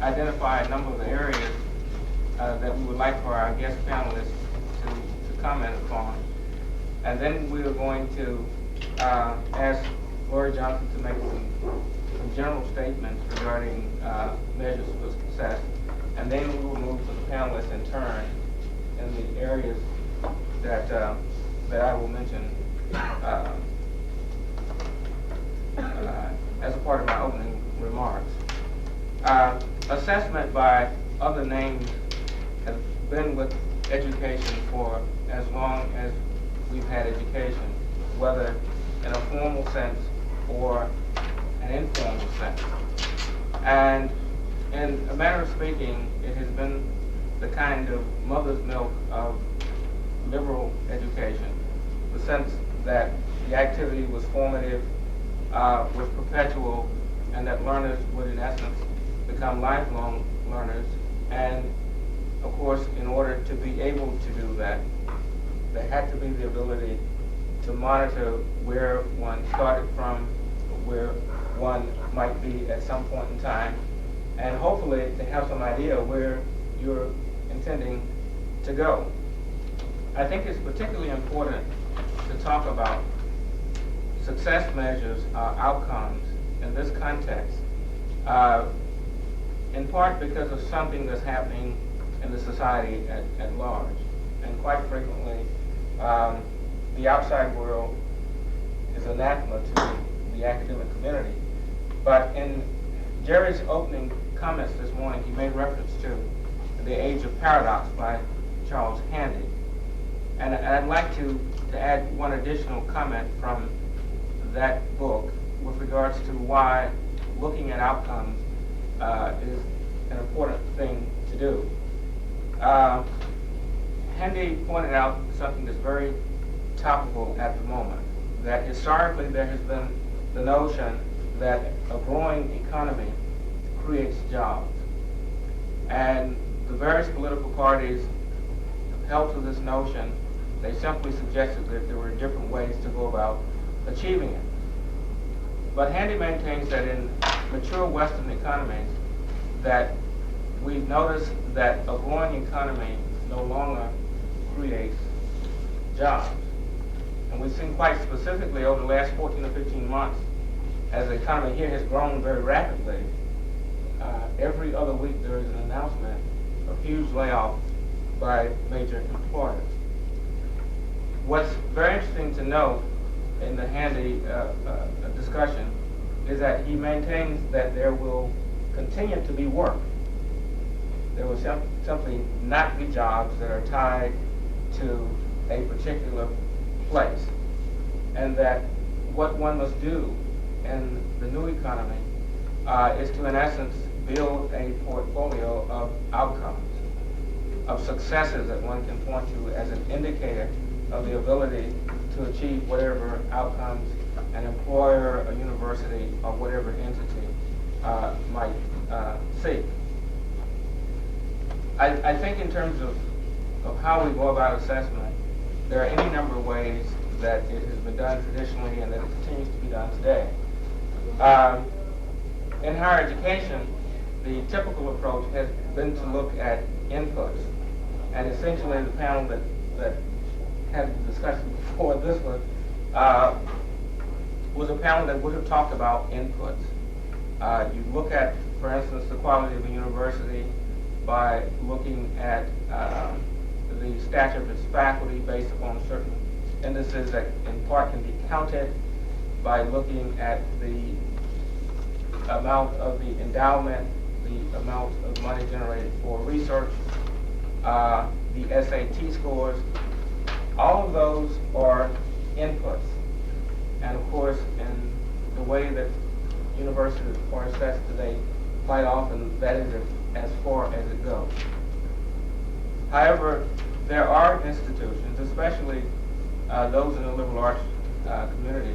identify a number of areas that we would like for our guest panelists to comment upon. And then we are going to ask Lori Johnson to make some general statements regarding measures for success. And then we will move to the panelists in turn in the areas that I will mention as a part of my opening remarks. Assessment by other names has been with education for as long as we've had education, whether in a formal sense or an informal sense. And in a manner of speaking, it has been the kind of mother's milk of liberal education, the sense that the activity was formative, was perpetual, and that learners would in essence become lifelong learners. And of course, in order to be able to do that, there had to be the ability to monitor where one started from, where one might be at some point in time, and hopefully to have some idea where you're intending to go. I think it's particularly important to talk about success measures, outcomes in this context. in part because of something that's happening in the society at large. And quite frequently, the outside world is anathema to the academic community. But in Jerry's opening comments this morning, he made reference to The Age of Paradox by Charles Handy. And I'd like to add one additional comment from that book with regards to why looking at outcomes is an important thing to do. Handy pointed out something that's very topical at the moment, that historically there has been the notion that a growing economy creates jobs. And the various political parties held to this notion. They simply suggested that there were different ways to go about achieving it. But Handy maintains that in mature Western economies, that we've noticed that a growing economy no longer creates jobs. And we've seen quite specifically over the last 14 or 15 months, as the economy here has grown very rapidly, every other week there is an announcement of huge layoff by major employers. What's very interesting to note in the Handy discussion is that he maintains that there will continue to be work. There will simply not be jobs that are tied to a particular place. And that what one must do in the new economy is to, in essence, build a portfolio of outcomes, of successes that one can point to as an indicator of the ability to achieve whatever outcomes an employer, a university, or whatever entity might seek. I think in terms of how we go about assessment, there are any number of ways that it has been done traditionally and that it continues to be done today. In higher education, the typical approach has been to look at inputs. And essentially the panel that had the discussion before this one was a panel that would have talked about inputs. You look at, for instance, the quality of a university by looking at the stature of its faculty based upon certain indices that in part can be counted, by looking at the amount of the endowment, the amount of money generated for research, the SAT scores. All of those are inputs. And of course, in the way that universities are assessed today, quite often that is as far as it goes. However, there are institutions, especially those in the liberal arts community,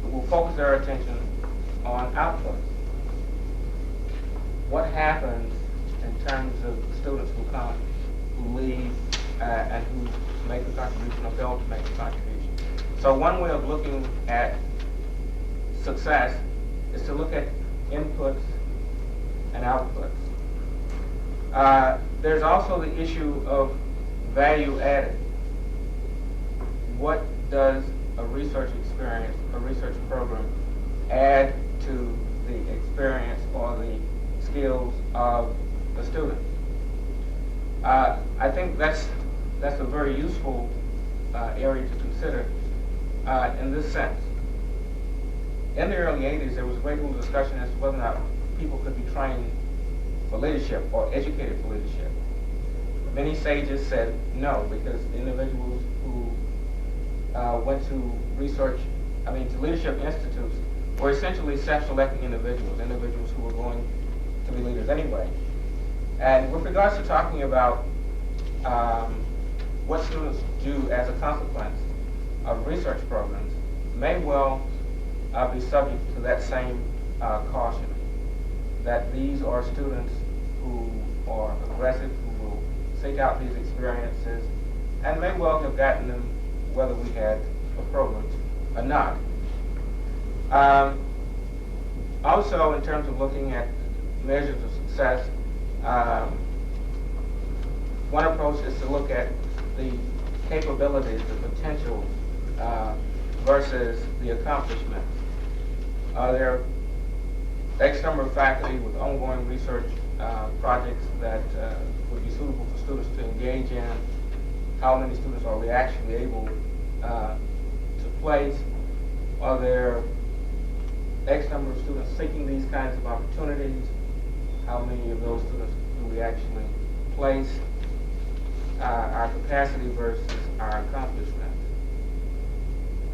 who will focus their attention on outputs. What happens in terms of students who come, who leave, and who make a contribution or fail to make a contribution. So one way of looking at success is to look at inputs and outputs. There's also the issue of value added. What does a research experience, a research program, add to the experience or the skills of the student? I think that's a very useful area to consider in this sense. In the early 80s, there was a great deal of discussion as to whether or not people could be trained for leadership or educated for leadership. Many sages said no, because individuals who went to to leadership institutes were essentially self-selecting individuals who were going to be leaders anyway. And with regards to talking about what students do as a consequence of research programs, may well be subject to that same caution, that these are students who are aggressive, who will seek out these experiences, and may well have gotten them whether we had a program or not. Also, in terms of looking at measures of success, one approach is to look at the capabilities, the potential, versus the accomplishments. There are X number of faculty with ongoing research projects that would be suitable for students to engage in. How many students are we actually able to place? Are there X number of students seeking these kinds of opportunities? How many of those students do we actually place? Our capacity versus our accomplishment.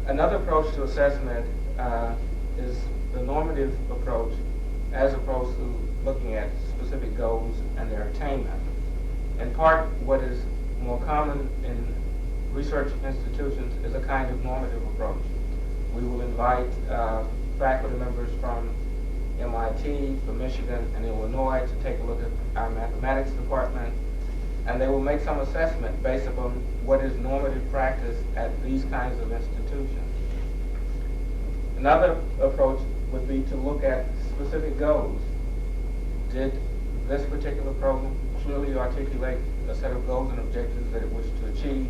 Another approach to assessment is the normative approach, as opposed to looking at specific goals and their attainment. In part, what is more common in research institutions is a kind of normative approach. We will invite faculty members from MIT, from Michigan, and Illinois to take a look at our mathematics department, and they will make some assessment based upon what is normative practice at these kinds of institutions. Another approach would be to look at specific goals. Did this particular program clearly articulate a set of goals and objectives that it wished to achieve,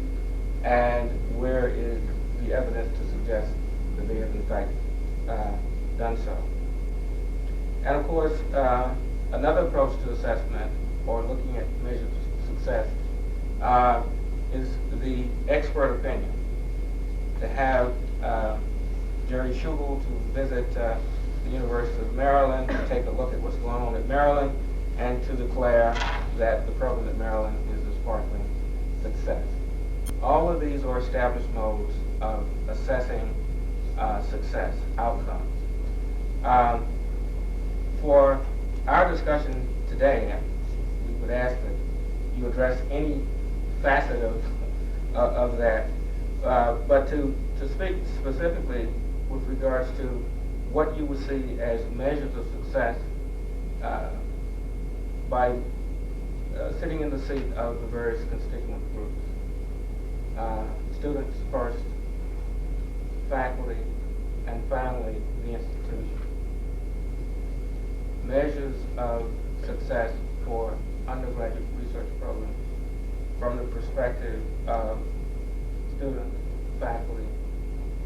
and where is the evidence to suggest that they have in fact done so? And of course, another approach to assessment, or looking at measures of success, is the expert opinion. To have Jerry Shugel to visit the University of Maryland, to take a look at what's going on at Maryland, and to declare that the program at Maryland is a sparkling success. All of these are established modes of assessing success outcomes. For our discussion today, we would ask that you address any facet of that, but to speak specifically with regards to what you would see as measures of success by sitting in the seat of the various constituent groups. Students first, faculty, and finally the institution. Measures of success for undergraduate research programs from the perspective of students, faculty,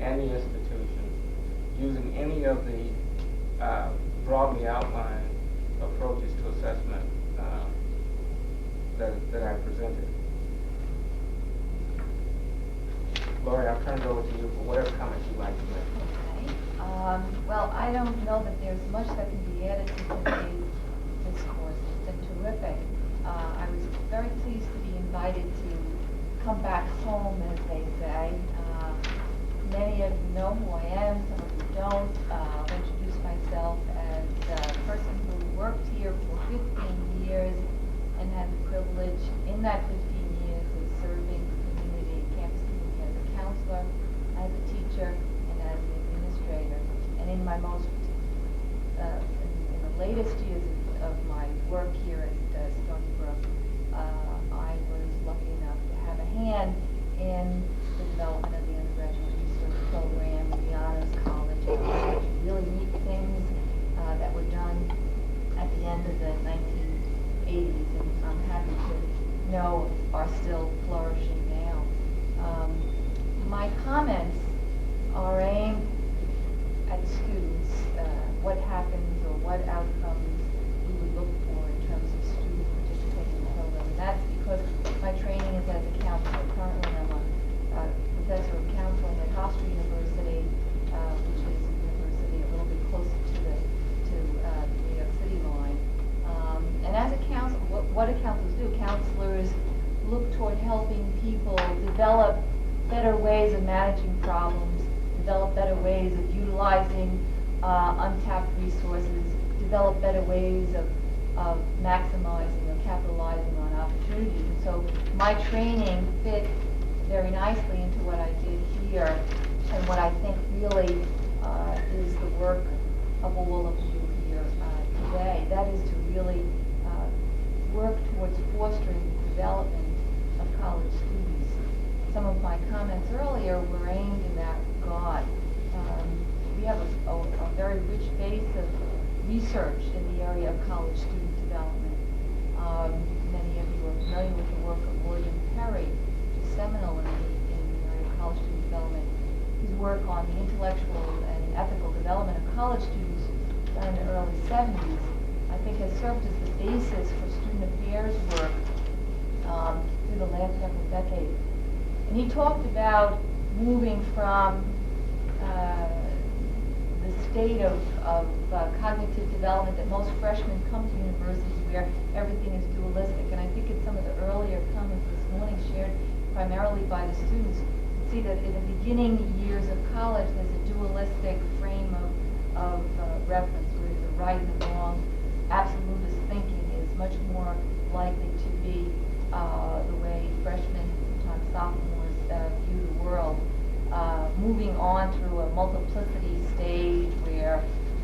and the institution, using any of the broadly outlined approaches to assessment that I presented. Lori, I'll turn it over to you for whatever comments you'd like to make. Okay. Well, I don't know that there's much that can be added to today's discourse. It's been terrific. I was very pleased to be invited to come back home, as they say. Many of you know who I am, some of you don't. I'll introduce myself as a person who worked here for 15 years and had the privilege in that 15 years of serving the community, campus community, as a counselor, as a teacher, and as an administrator. And in my most, in the latest years of my work here at Stony Brook, I was lucky enough to have a hand in the development of the undergraduate research program, the honors college, and really neat things that were done at the end of the 1980s, and I'm happy to know are still flourishing now. My comments are aimed at students, what happens or what outcomes we would look for in terms of students participating in the program. And that's because my training is as a counselor. Currently I'm a professor of counseling at Hofstra University, which is a university a little bit closer to the New York City line. And as a counselor, what do counselors do? Counselors look toward helping people develop better ways of managing problems, develop better ways of utilizing untapped resources, develop better ways of maximizing or capitalizing on opportunities. And so my training fit very nicely into what I did here, and what I think really is the work of all of you here today. That is to really work towards fostering the development of college students. Some of my comments earlier were aimed in that regard. We have a very rich base of research in the area of college student development. Many of you are familiar with the work of William Perry, which is seminal in the area of college student development. His work on the intellectual and ethical development of college students done in the early 70s, I think has served as the basis for student affairs work through the last several decades. And he talked about moving from the state of cognitive development that most freshmen come to universities where everything is dualistic. And I think in some of the earlier comments this morning shared primarily by the students, see that in the beginning years of college there's a dualistic frame of reference where there's a right and a wrong. Absolutist thinking is much more likely to be the way freshmen, sometimes sophomores, view the world. Moving on through a multiplicity stage where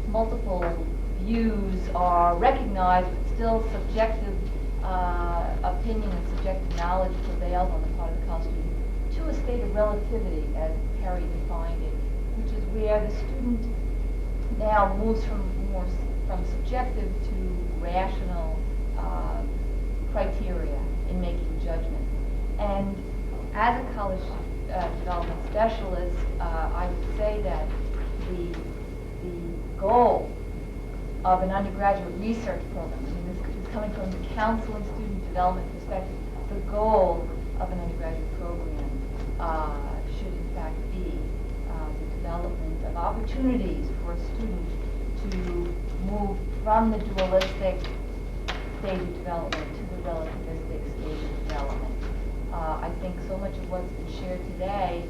multiple views are recognized, but still subjective opinion and subjective knowledge prevails on the part of the college student, to a state of relativity, as Perry defined it, which is where the student now moves from subjective to rational criteria in making judgment. And as a college development specialist, I would say that the goal of an undergraduate research program, I mean, this is coming from the counsel and student development perspective, the goal of an undergraduate program should in fact be the development of opportunities for a student to move from the dualistic stage of development to the relativistic stage of development. I think so much of what's been shared today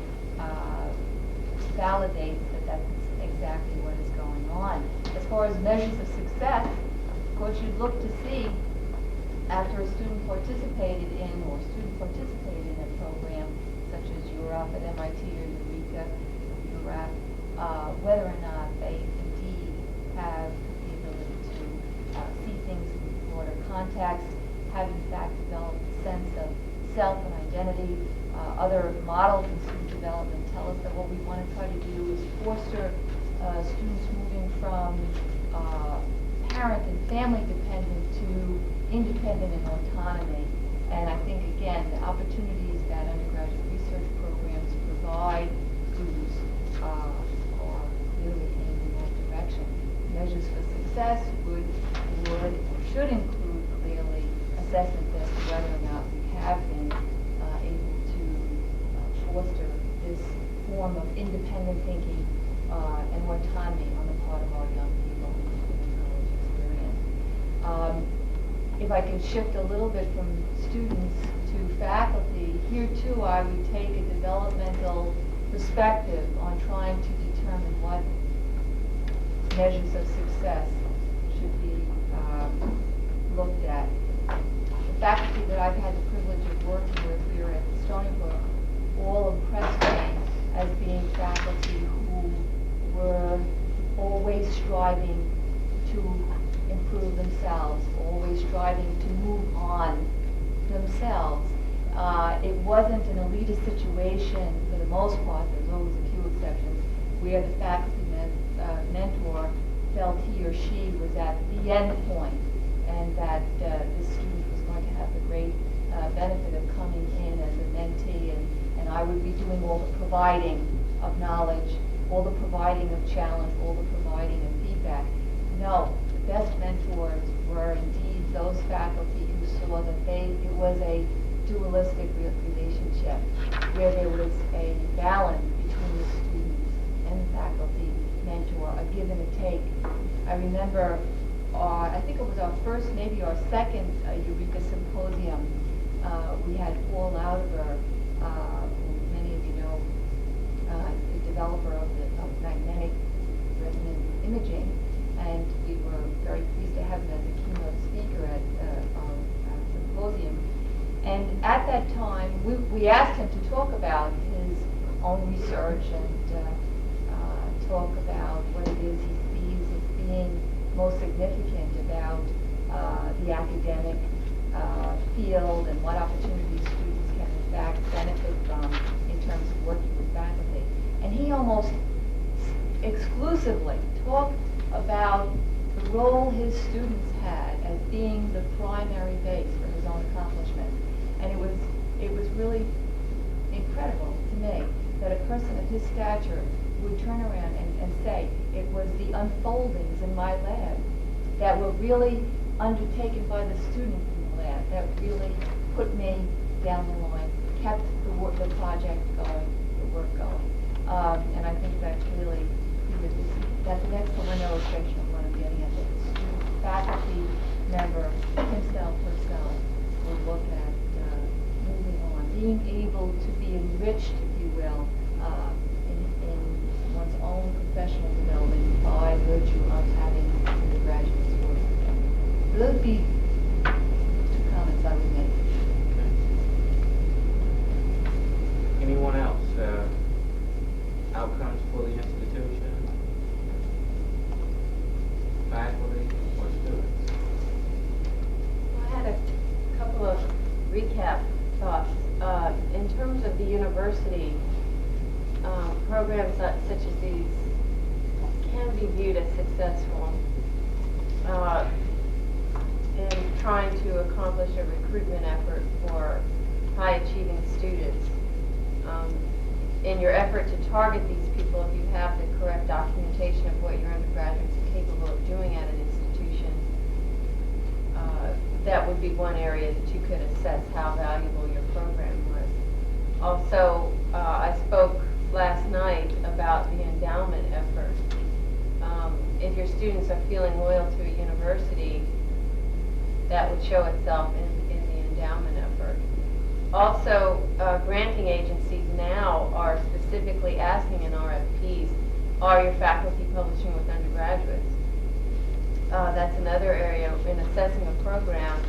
validates that that's exactly what is going on. As far as measures of success, of course, you'd look to see after a student participated in a program such as URAP at MIT or Eureka, URAP, whether or not they indeed have the ability to see things in broader context, have in fact developed a sense of self and identity. Other models in student development tell us that what we want to try to do is foster students moving from parent and family dependent to independent and autonomy. And I think, again, the opportunities that undergraduate research programs provide students are clearly aimed in that direction. Measures for success would or should include clearly assessment as to whether or not we have been able to foster this form of independent thinking and autonomy on the part of our young people in the college experience. If I could shift a little bit from students to faculty, here too I would take a developmental perspective on trying to determine what measures of success should be looked at. The faculty that I've had the privilege of working with here at Stony Brook all impressed me as being faculty who were always striving to improve themselves, always striving to move on themselves. It wasn't an elitist situation for the most part, there's always a few exceptions, where the faculty mentor felt he or she was at the end point and that this student was going to have the great benefit of coming in as a mentee and I would be doing all the providing of knowledge, all the providing of challenge, all the providing of feedback. No, the best mentors were indeed those faculty who saw that it was a dualistic relationship where there was a balance between the student and the faculty mentor, a give and a take. I remember, I think it was our first, maybe our second Eureka Symposium. We had Paul Lauderer, who many of you know, the developer of magnetic resonance imaging, and we were very pleased to have him as a keynote speaker at our symposium. And at that time, we asked him to talk about his own research and talk about what it is he sees as being most significant about the academic field and what opportunities students can in fact benefit from in terms of working with faculty. And he almost exclusively talked about the role his students had as being the primary base for his own accomplishment. And it was really incredible to me that a person at his stature would turn around and say, it was the unfoldings in my lab that were really undertaken by the student in the lab that really put me down the line, kept the project going, the work going. And I think that's really, that's an excellent illustration of what I'm getting at. The faculty member himself, herself, will look at moving on, being able to be enriched, if you will, in one's own professional development by virtue of having undergraduates work with them. So those would be two comments I would make. Anyone else? Outcomes for the institution, faculty, or students? I had a couple of recap thoughts. In terms of the university, programs such as these can be viewed as successful in trying to accomplish a recruitment effort for high-achieving students. In your effort to target these people, if you have the correct documentation of what your undergraduates are capable of doing at an institution, that would be one area that you could assess how valuable your program was. Also, I spoke last night about the endowment effort. If your students are feeling loyal to a university, that would show itself in the endowment effort. Also, granting agencies now are specifically asking in RFPs, are your faculty publishing with undergraduates? That's another area in assessing a program.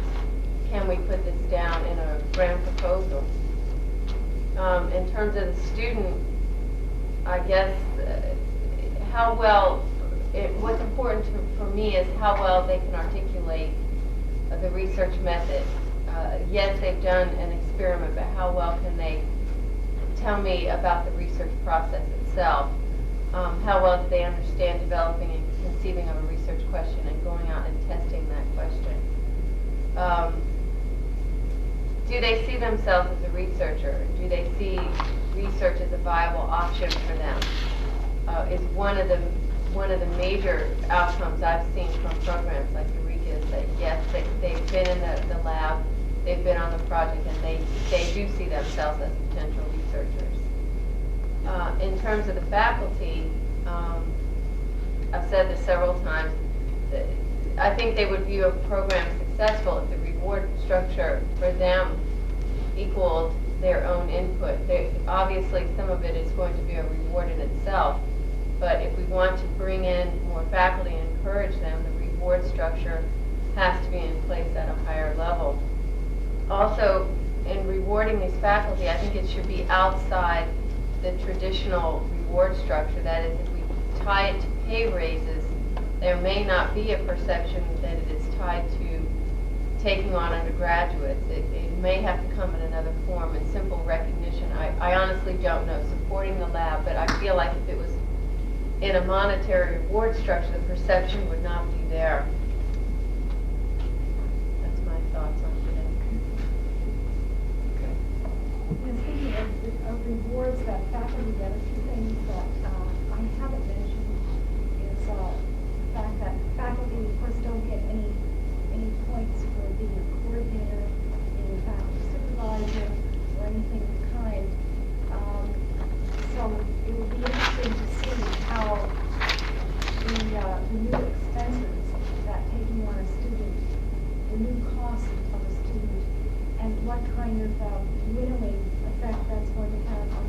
Can we put this down in a grant proposal? In terms of the student, I guess how well, what's important for me is how well they can articulate the research method. Yes, they've done an experiment, but how well can they tell me about the research process itself? How well do they understand developing and conceiving of a research question and going out and testing that question? Do they see themselves as a researcher? Do they see research as a viable option for them? Is one of the major outcomes I've seen from programs like Eureka is that yes, they've been in the lab, they've been on the project, and they do see themselves as potential researchers. In terms of the faculty, I've said this several times, I think they would view a program successful if the reward structure for them equaled their own input. Obviously, some of it is going to be a reward in itself, but if we want to bring in more faculty and encourage them, the reward structure has to be in place at a higher level. Also, in rewarding these faculty, I think it should be outside the traditional reward structure. That is, if we tie it to pay raises, there may not be a perception that it is tied to taking on undergraduates. It may have to come in another form, in simple recognition. I honestly don't know, supporting the lab, but I feel like if it was in a monetary reward structure, the perception would not be there. That's my thoughts on today. And speaking of rewards that faculty get, a few things that I haven't mentioned is the fact that faculty, of course, don't get any points for being a coordinator, being a faculty supervisor, or anything of the kind. So it would be interesting to see how the new expenses that taking on a student, the new cost of a student, and what kind of winnowing effect that's going to have on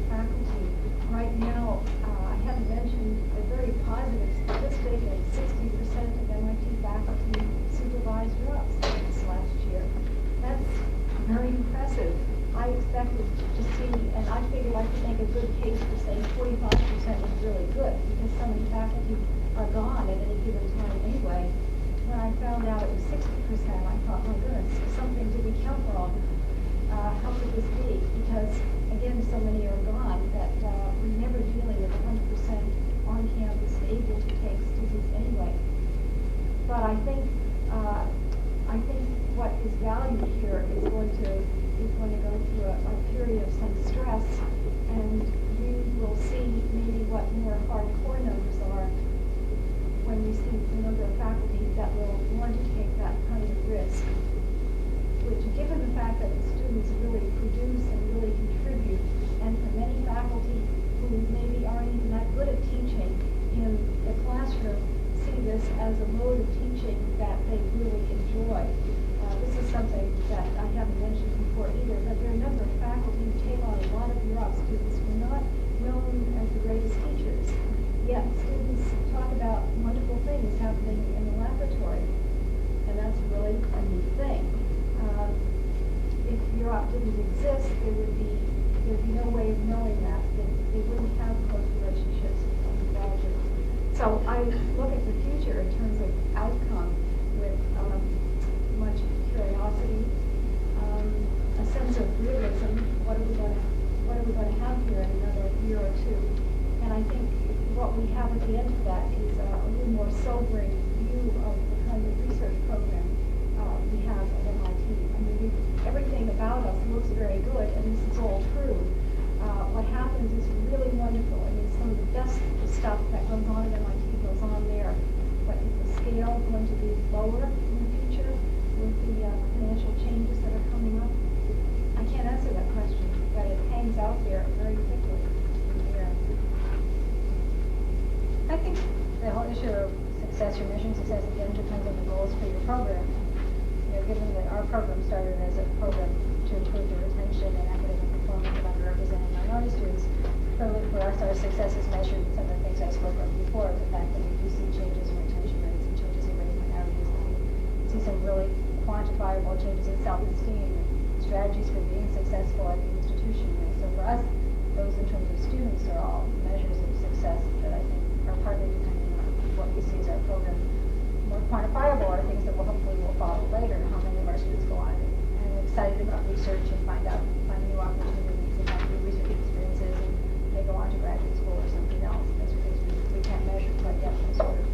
look at the future in terms of outcome with much curiosity, a sense of realism. What are we going to have here in another year or two? And I think what we have at the end of that is a little more sobering view of the kind of research program we have at MIT. I mean, everything about us looks very good, and this is all true. What happens is really wonderful. I mean, some of the best stuff that goes on at MIT goes on there. But is the scale going to be lower in the future with the financial changes that are coming up? I can't answer that question, but it hangs out there very quickly in the air. I think the whole issue of success or measuring success again depends on the goals for your program. You know, given that our program started as a program to improve the retention and academic performance of underrepresented minority students, clearly for us our success is measured in some of the things I spoke of before, the fact that we do see changes in retention rates and changes in rating averages, and we see some really quantifiable changes in self-esteem and strategies for being successful at the institution. And so for us, those in terms of students are all measures of success that I think are partly depending on what we see as our program. More quantifiable are things that hopefully will follow later, how many of our students go on and are excited about research and find new opportunities and have new research experiences, and they go on to graduate school or something else. Those are things we can't measure quite yet. We're sort of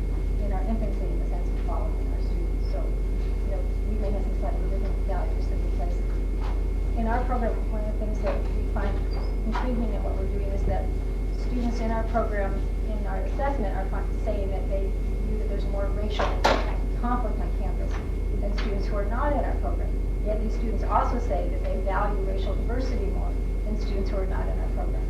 in our infancy in the sense of following our students. So, you know, we may have some slightly different values that we place. In our program, one of the things that we find intriguing in what we're doing is that students in our program, in our assessment, are saying that they view that there's more racial conflict on campus than students who are not in our program. Yet these students also say that they value racial diversity more than students who are not in our program.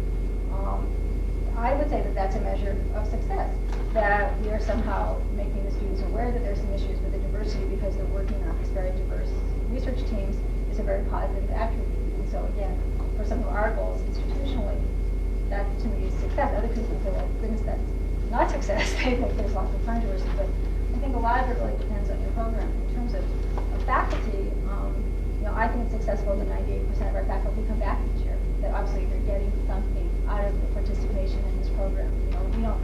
I would say that that's a measure of success, that we are somehow making the students aware that there's some issues with the diversity because they're working on these very diverse research teams is a very positive attribute. And so again, for some of our goals institutionally, that to me is success. Other people say, well, goodness, that's not success. They think there's lots of controversy, but I think a lot of it really depends on your program. In terms of faculty, you know, I think it's successful that 98% of our faculty come back each year. That obviously they're getting something out of the participation in this program. You know, we don't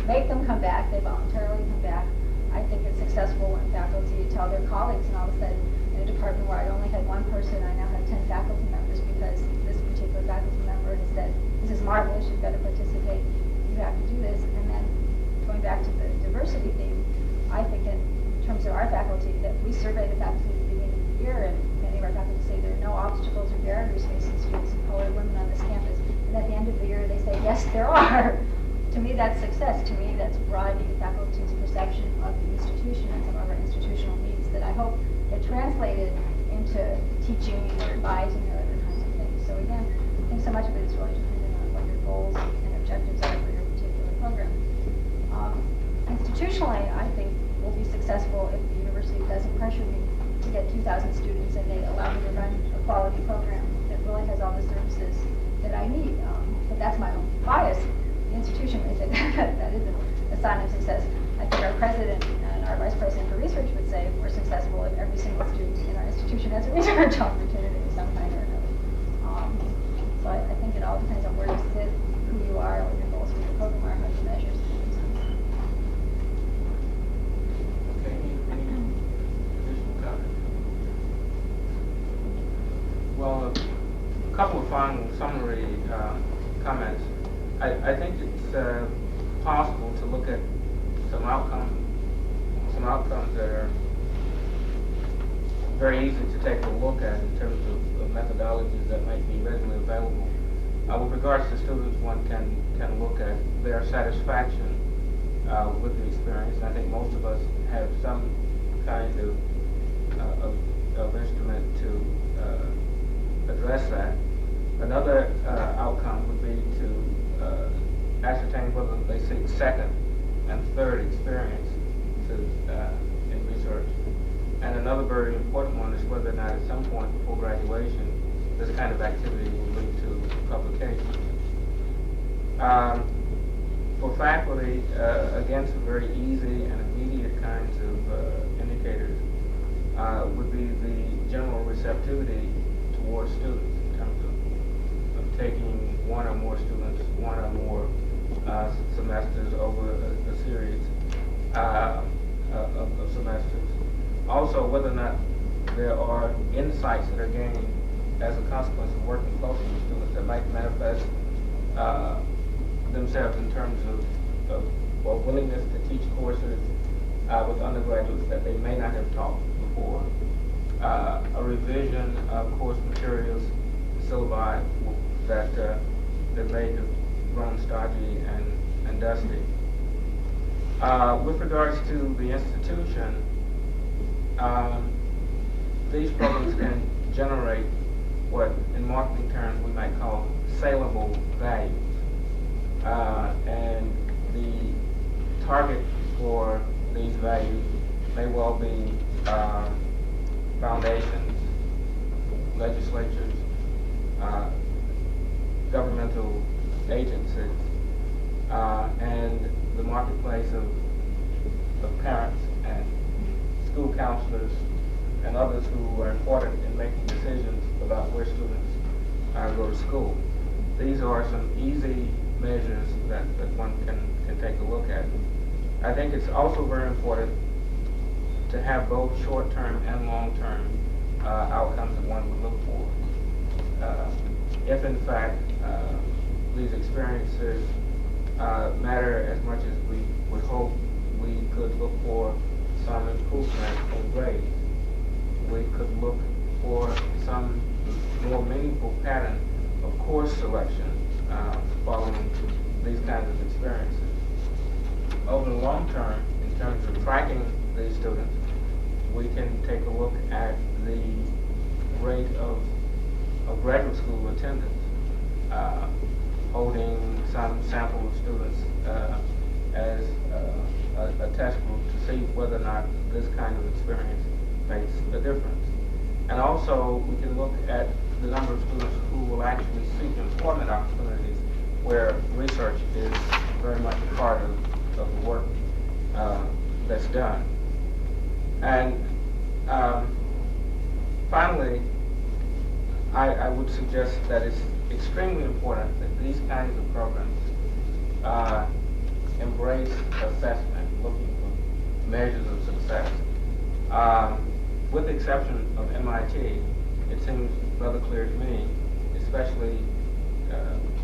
make them come back; they voluntarily come back. I think it's successful when faculty tell their colleagues, and all of a sudden, in a department where I only had one person, I now have 10 faculty members because this particular faculty member has said, "This is marvelous. You've got to participate. You have to do this." And then going back to the diversity theme, I think in terms of our faculty, that we survey the faculty at the beginning of the year, and many of our faculty say there are no obstacles or barriers facing students of color, women on this campus. And at the end of the year, they say, yes, there are. To me, that's success. To me, that's broadening the faculty's perception of the institution and some of our institutional needs that I hope get translated into teaching or advising or other kinds of things. So again, I think so much of it is really dependent on what your goals and objectives are for your particular program. Institutionally, I think we'll be successful if the university doesn't pressure me to get 2,000 students and they allow me to run a quality program that really has all the services that I need. But that's my own bias. The institution may say that isn't a sign of success. I think our president and our vice president for research would say we're successful if every single student in our institution has a research opportunity of some kind or another. So I think it all depends on where you sit, who you are, what your goals for your program are, how you measure students. Okay, any additional comments? Well, a couple of final summary comments. I think it's possible to look at some outcomes that are very easy to take a look at in terms of methodologies that might be readily available. With regards to students, one can look at their satisfaction with the experience. I think most of us have some kind of instrument to address that. Another outcome would be to ascertain whether they seek second and third experiences in research. And another very important one is whether or not at some point before graduation, this kind of activity will lead to publication. For faculty, again, some very easy and immediate kinds of indicators would be the general receptivity towards students in terms of taking one or more students, one or more semesters over a series or not there are insights that are gained as a consequence of working closely with students that might manifest themselves in terms of well, willingness to teach courses with undergraduates that they may not have taught before. A revision of course materials, syllabi that may have grown stodgy and dusty. With regards to the institution, these programs can generate what in marketing terms we might call saleable values. And the target for these values may well be foundations, legislatures, governmental agencies, and the marketplace of parents and school counselors and others who are important in making decisions about where students go to school. These are some easy measures that one can take a look at. I think it's also very important to have both short-term and long-term outcomes that one would look for. If in fact these experiences matter as much as we would hope, we could look for some improvement in grades. We could look for some more meaningful pattern of course selection following these kinds of experiences. Over the long term, in terms of tracking these students, we can take a look at the rate of graduate school attendance, holding some sample of students as a test group to see whether or not this kind of experience makes a difference. And also, we can look at the number of students who will actually seek employment opportunities where research is very much a part of the work that's done. And finally, I would suggest that it's extremely important that these kinds of programs embrace assessment, looking for measures of success. With the exception of MIT, it seems rather clear to me, especially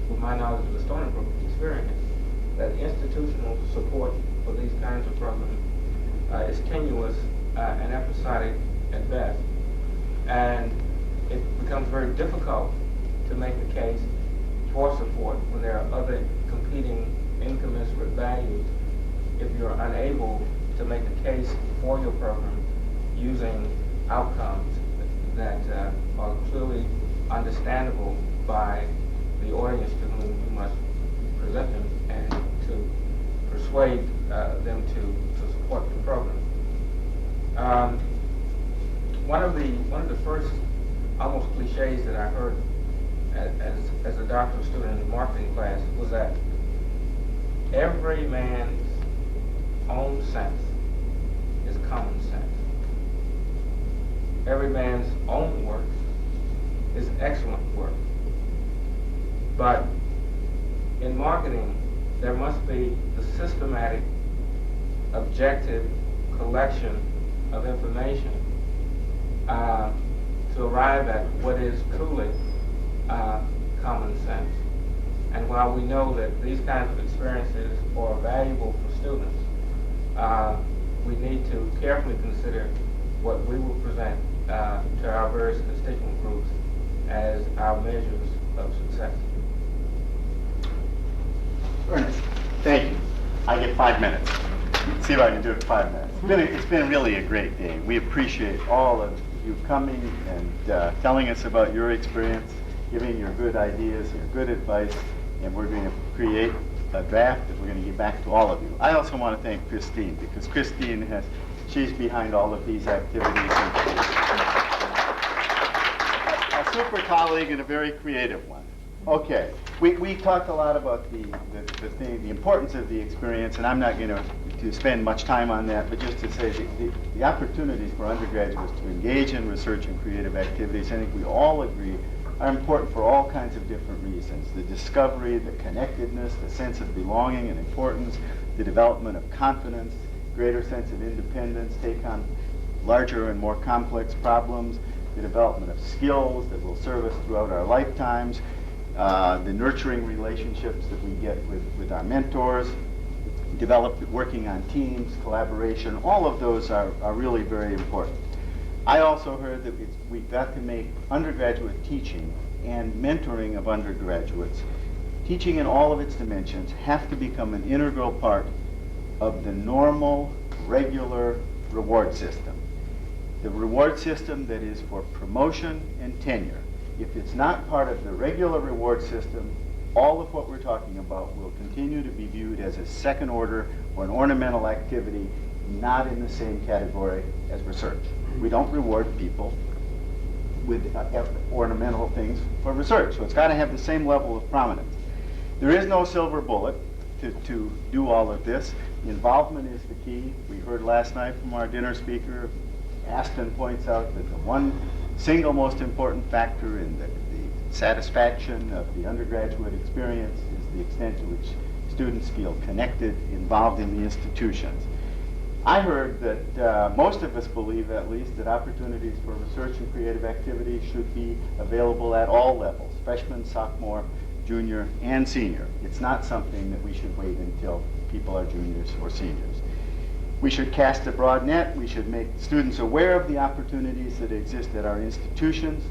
with my knowledge of the Stony Brook experience, that institutional support for these kinds of programs is tenuous and episodic at best. And it becomes very difficult to make a case for support when there are other competing incommensurate values if you're unable to make a case for your program using outcomes that are clearly understandable by the audience to whom you must present them and to persuade them to support the program. One of the first almost cliches that I heard as a doctoral student in the marketing class was that every man's own sense is common sense. Every man's own work is excellent work. But in marketing, there must be the systematic, objective collection of information to arrive at what is truly common sense. And while we know that these kinds of experiences are valuable for students, we need to carefully consider what we will present to our various constituent groups as our measures of success. Ernest, thank you. I get 5 minutes. See if I can do it in 5 minutes. It's been really a great day. We appreciate all of you coming and telling us about your experience, giving your good ideas, your good advice, and we're going to create a draft that we're going to give back to all of you. I also want to thank Christine, because Christine she's behind all of these activities. A super colleague and a very creative one. Okay, we talked a lot about the importance of the experience, and I'm not going to spend much time on that, but just to say the opportunities for undergraduates to engage in research and creative activities, I think we all agree, are important for all kinds of different reasons. The discovery, the connectedness, the sense of belonging and importance, the development of confidence, greater sense of independence, take on larger and more complex problems, the development of skills that will serve us throughout our lifetimes, the nurturing relationships that we get with our mentors, working on teams, collaboration, all of those are really very important. I also heard that we've got to make undergraduate teaching and mentoring of undergraduates, teaching in all of its dimensions, have to become an integral part of the normal, regular reward system. The reward system that is for promotion and tenure. If it's not part of the regular reward system, all of what we're talking about will continue to be viewed as a second order or an ornamental activity, not in the same category as research. We don't reward people with ornamental things for research, so it's got to have the same level of prominence. There is no silver bullet to do all of this. Involvement is the key. We heard last night from our dinner speaker, Aston points out that the one single most important factor in the satisfaction of the undergraduate experience is the extent to which students feel connected, involved in the institutions. I heard that most of us believe, at least, that opportunities for research and creative activity should be available at all levels, freshman, sophomore, junior, and senior. It's not something that we should wait until people are juniors or seniors. We should cast a broad net. We should make students aware of the opportunities that exist at our institutions.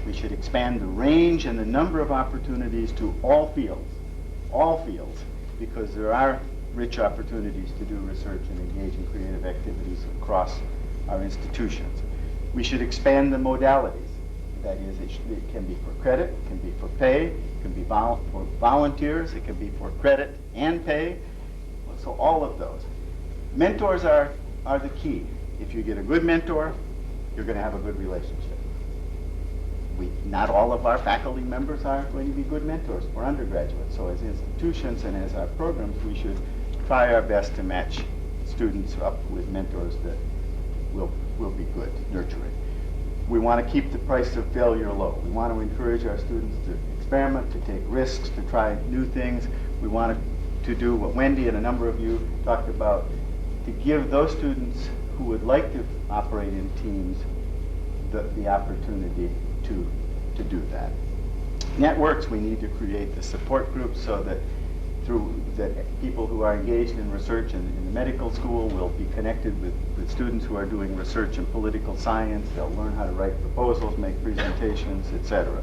We should expand the range and the number of opportunities to all fields, because there are rich opportunities to do research and engage in creative activities across our institutions. We should expand the modalities. That is, it can be for credit, it can be for pay, it can be for volunteers, it can be for credit and pay. So all of those. Mentors are the key. If you get a good mentor, you're going to have a good relationship. Not all of our faculty members are going to be good mentors for undergraduates. So as institutions and as our programs, we should try our best to match students up with mentors that will be good, nurturing. We want to keep the price of failure low. We want to encourage our students to experiment, to take risks, to try new things. We want to do what Wendy and a number of you talked about, to give those students who would like to operate in teams the opportunity to do that. Networks, we need to create the support groups so that people who are engaged in research in the medical school will be connected with students who are doing research in political science. They'll learn how to write proposals, make presentations, etc.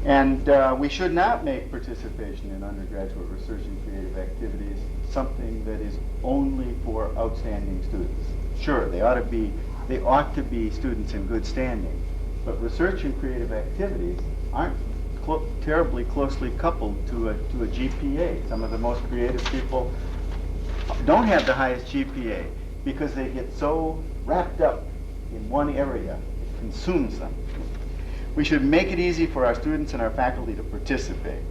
And we should not make participation in undergraduate research and creative activities something that is only for outstanding students. Sure, they ought to be students in good standing, but research and creative activities aren't terribly closely coupled to a GPA. Some of the most creative people don't have the highest GPA because they get so wrapped up in one area, it consumes them. We should make it easy for our students and our faculty to participate.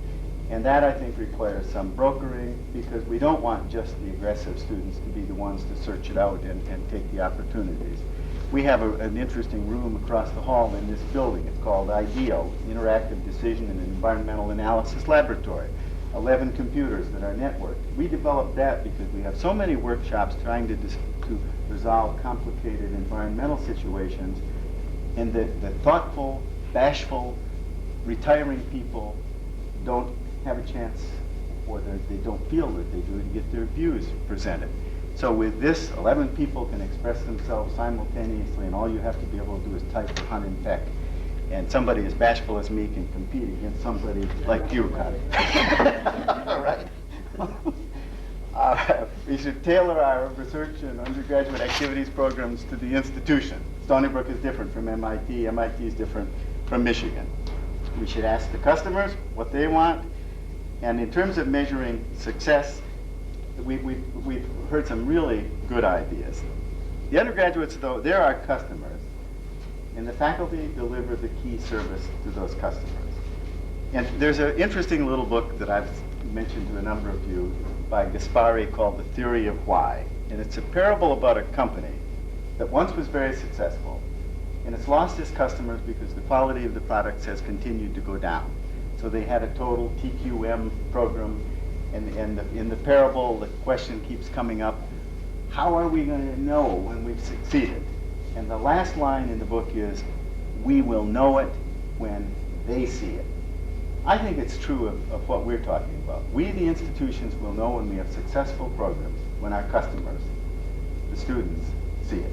And that, I think, requires some brokering, because we don't want just the aggressive students to be the ones to search it out and take the opportunities. We have an interesting room across the hall in this building. It's called IDEO, Interactive Decision and Environmental Analysis Laboratory. 11 computers that are networked. We developed that because we have so many workshops trying to resolve complicated environmental situations, and the thoughtful, bashful, retiring people don't have a chance, or they don't feel that they do, to get their views presented. So with this, 11 people can express themselves simultaneously, and all you have to be able to do is type the hunt and peck. And somebody as bashful as me can compete against somebody like you, Connie. All right? We should tailor our research and undergraduate activities programs to the institution. Stony Brook is different from MIT. MIT is different from Michigan. We should ask the customers what they want. And in terms of measuring success, we've heard some really good ideas. The undergraduates, though, they're our customers, and the faculty deliver the key service to those customers. And there's an interesting little book that I've mentioned to a number of you by Gaspari called The Theory of Why. And it's a parable about a company that once was very successful, and it's lost its customers because the quality of the products has continued to go down. So they had a total TQM program, and in the parable, the question keeps coming up, how are we going to know when we've succeeded? And the last line in the book is, we will know it when they see it. I think it's true of what we're talking about. We, the institutions, will know when we have successful programs, when our customers, the students, see it.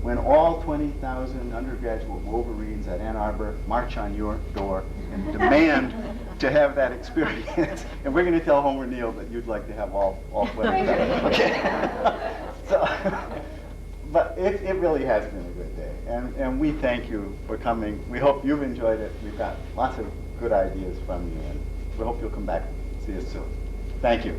When all 20,000 undergraduate Wolverines at Ann Arbor march on your door and demand to have that experience. And we're going to tell Homer Neal that you'd like to have all 20,000. Okay. So, but it really has been a good day. And we thank you for coming. We hope you've enjoyed it. We've got lots of good ideas from you. And we hope you'll come back and see us soon. Thank you.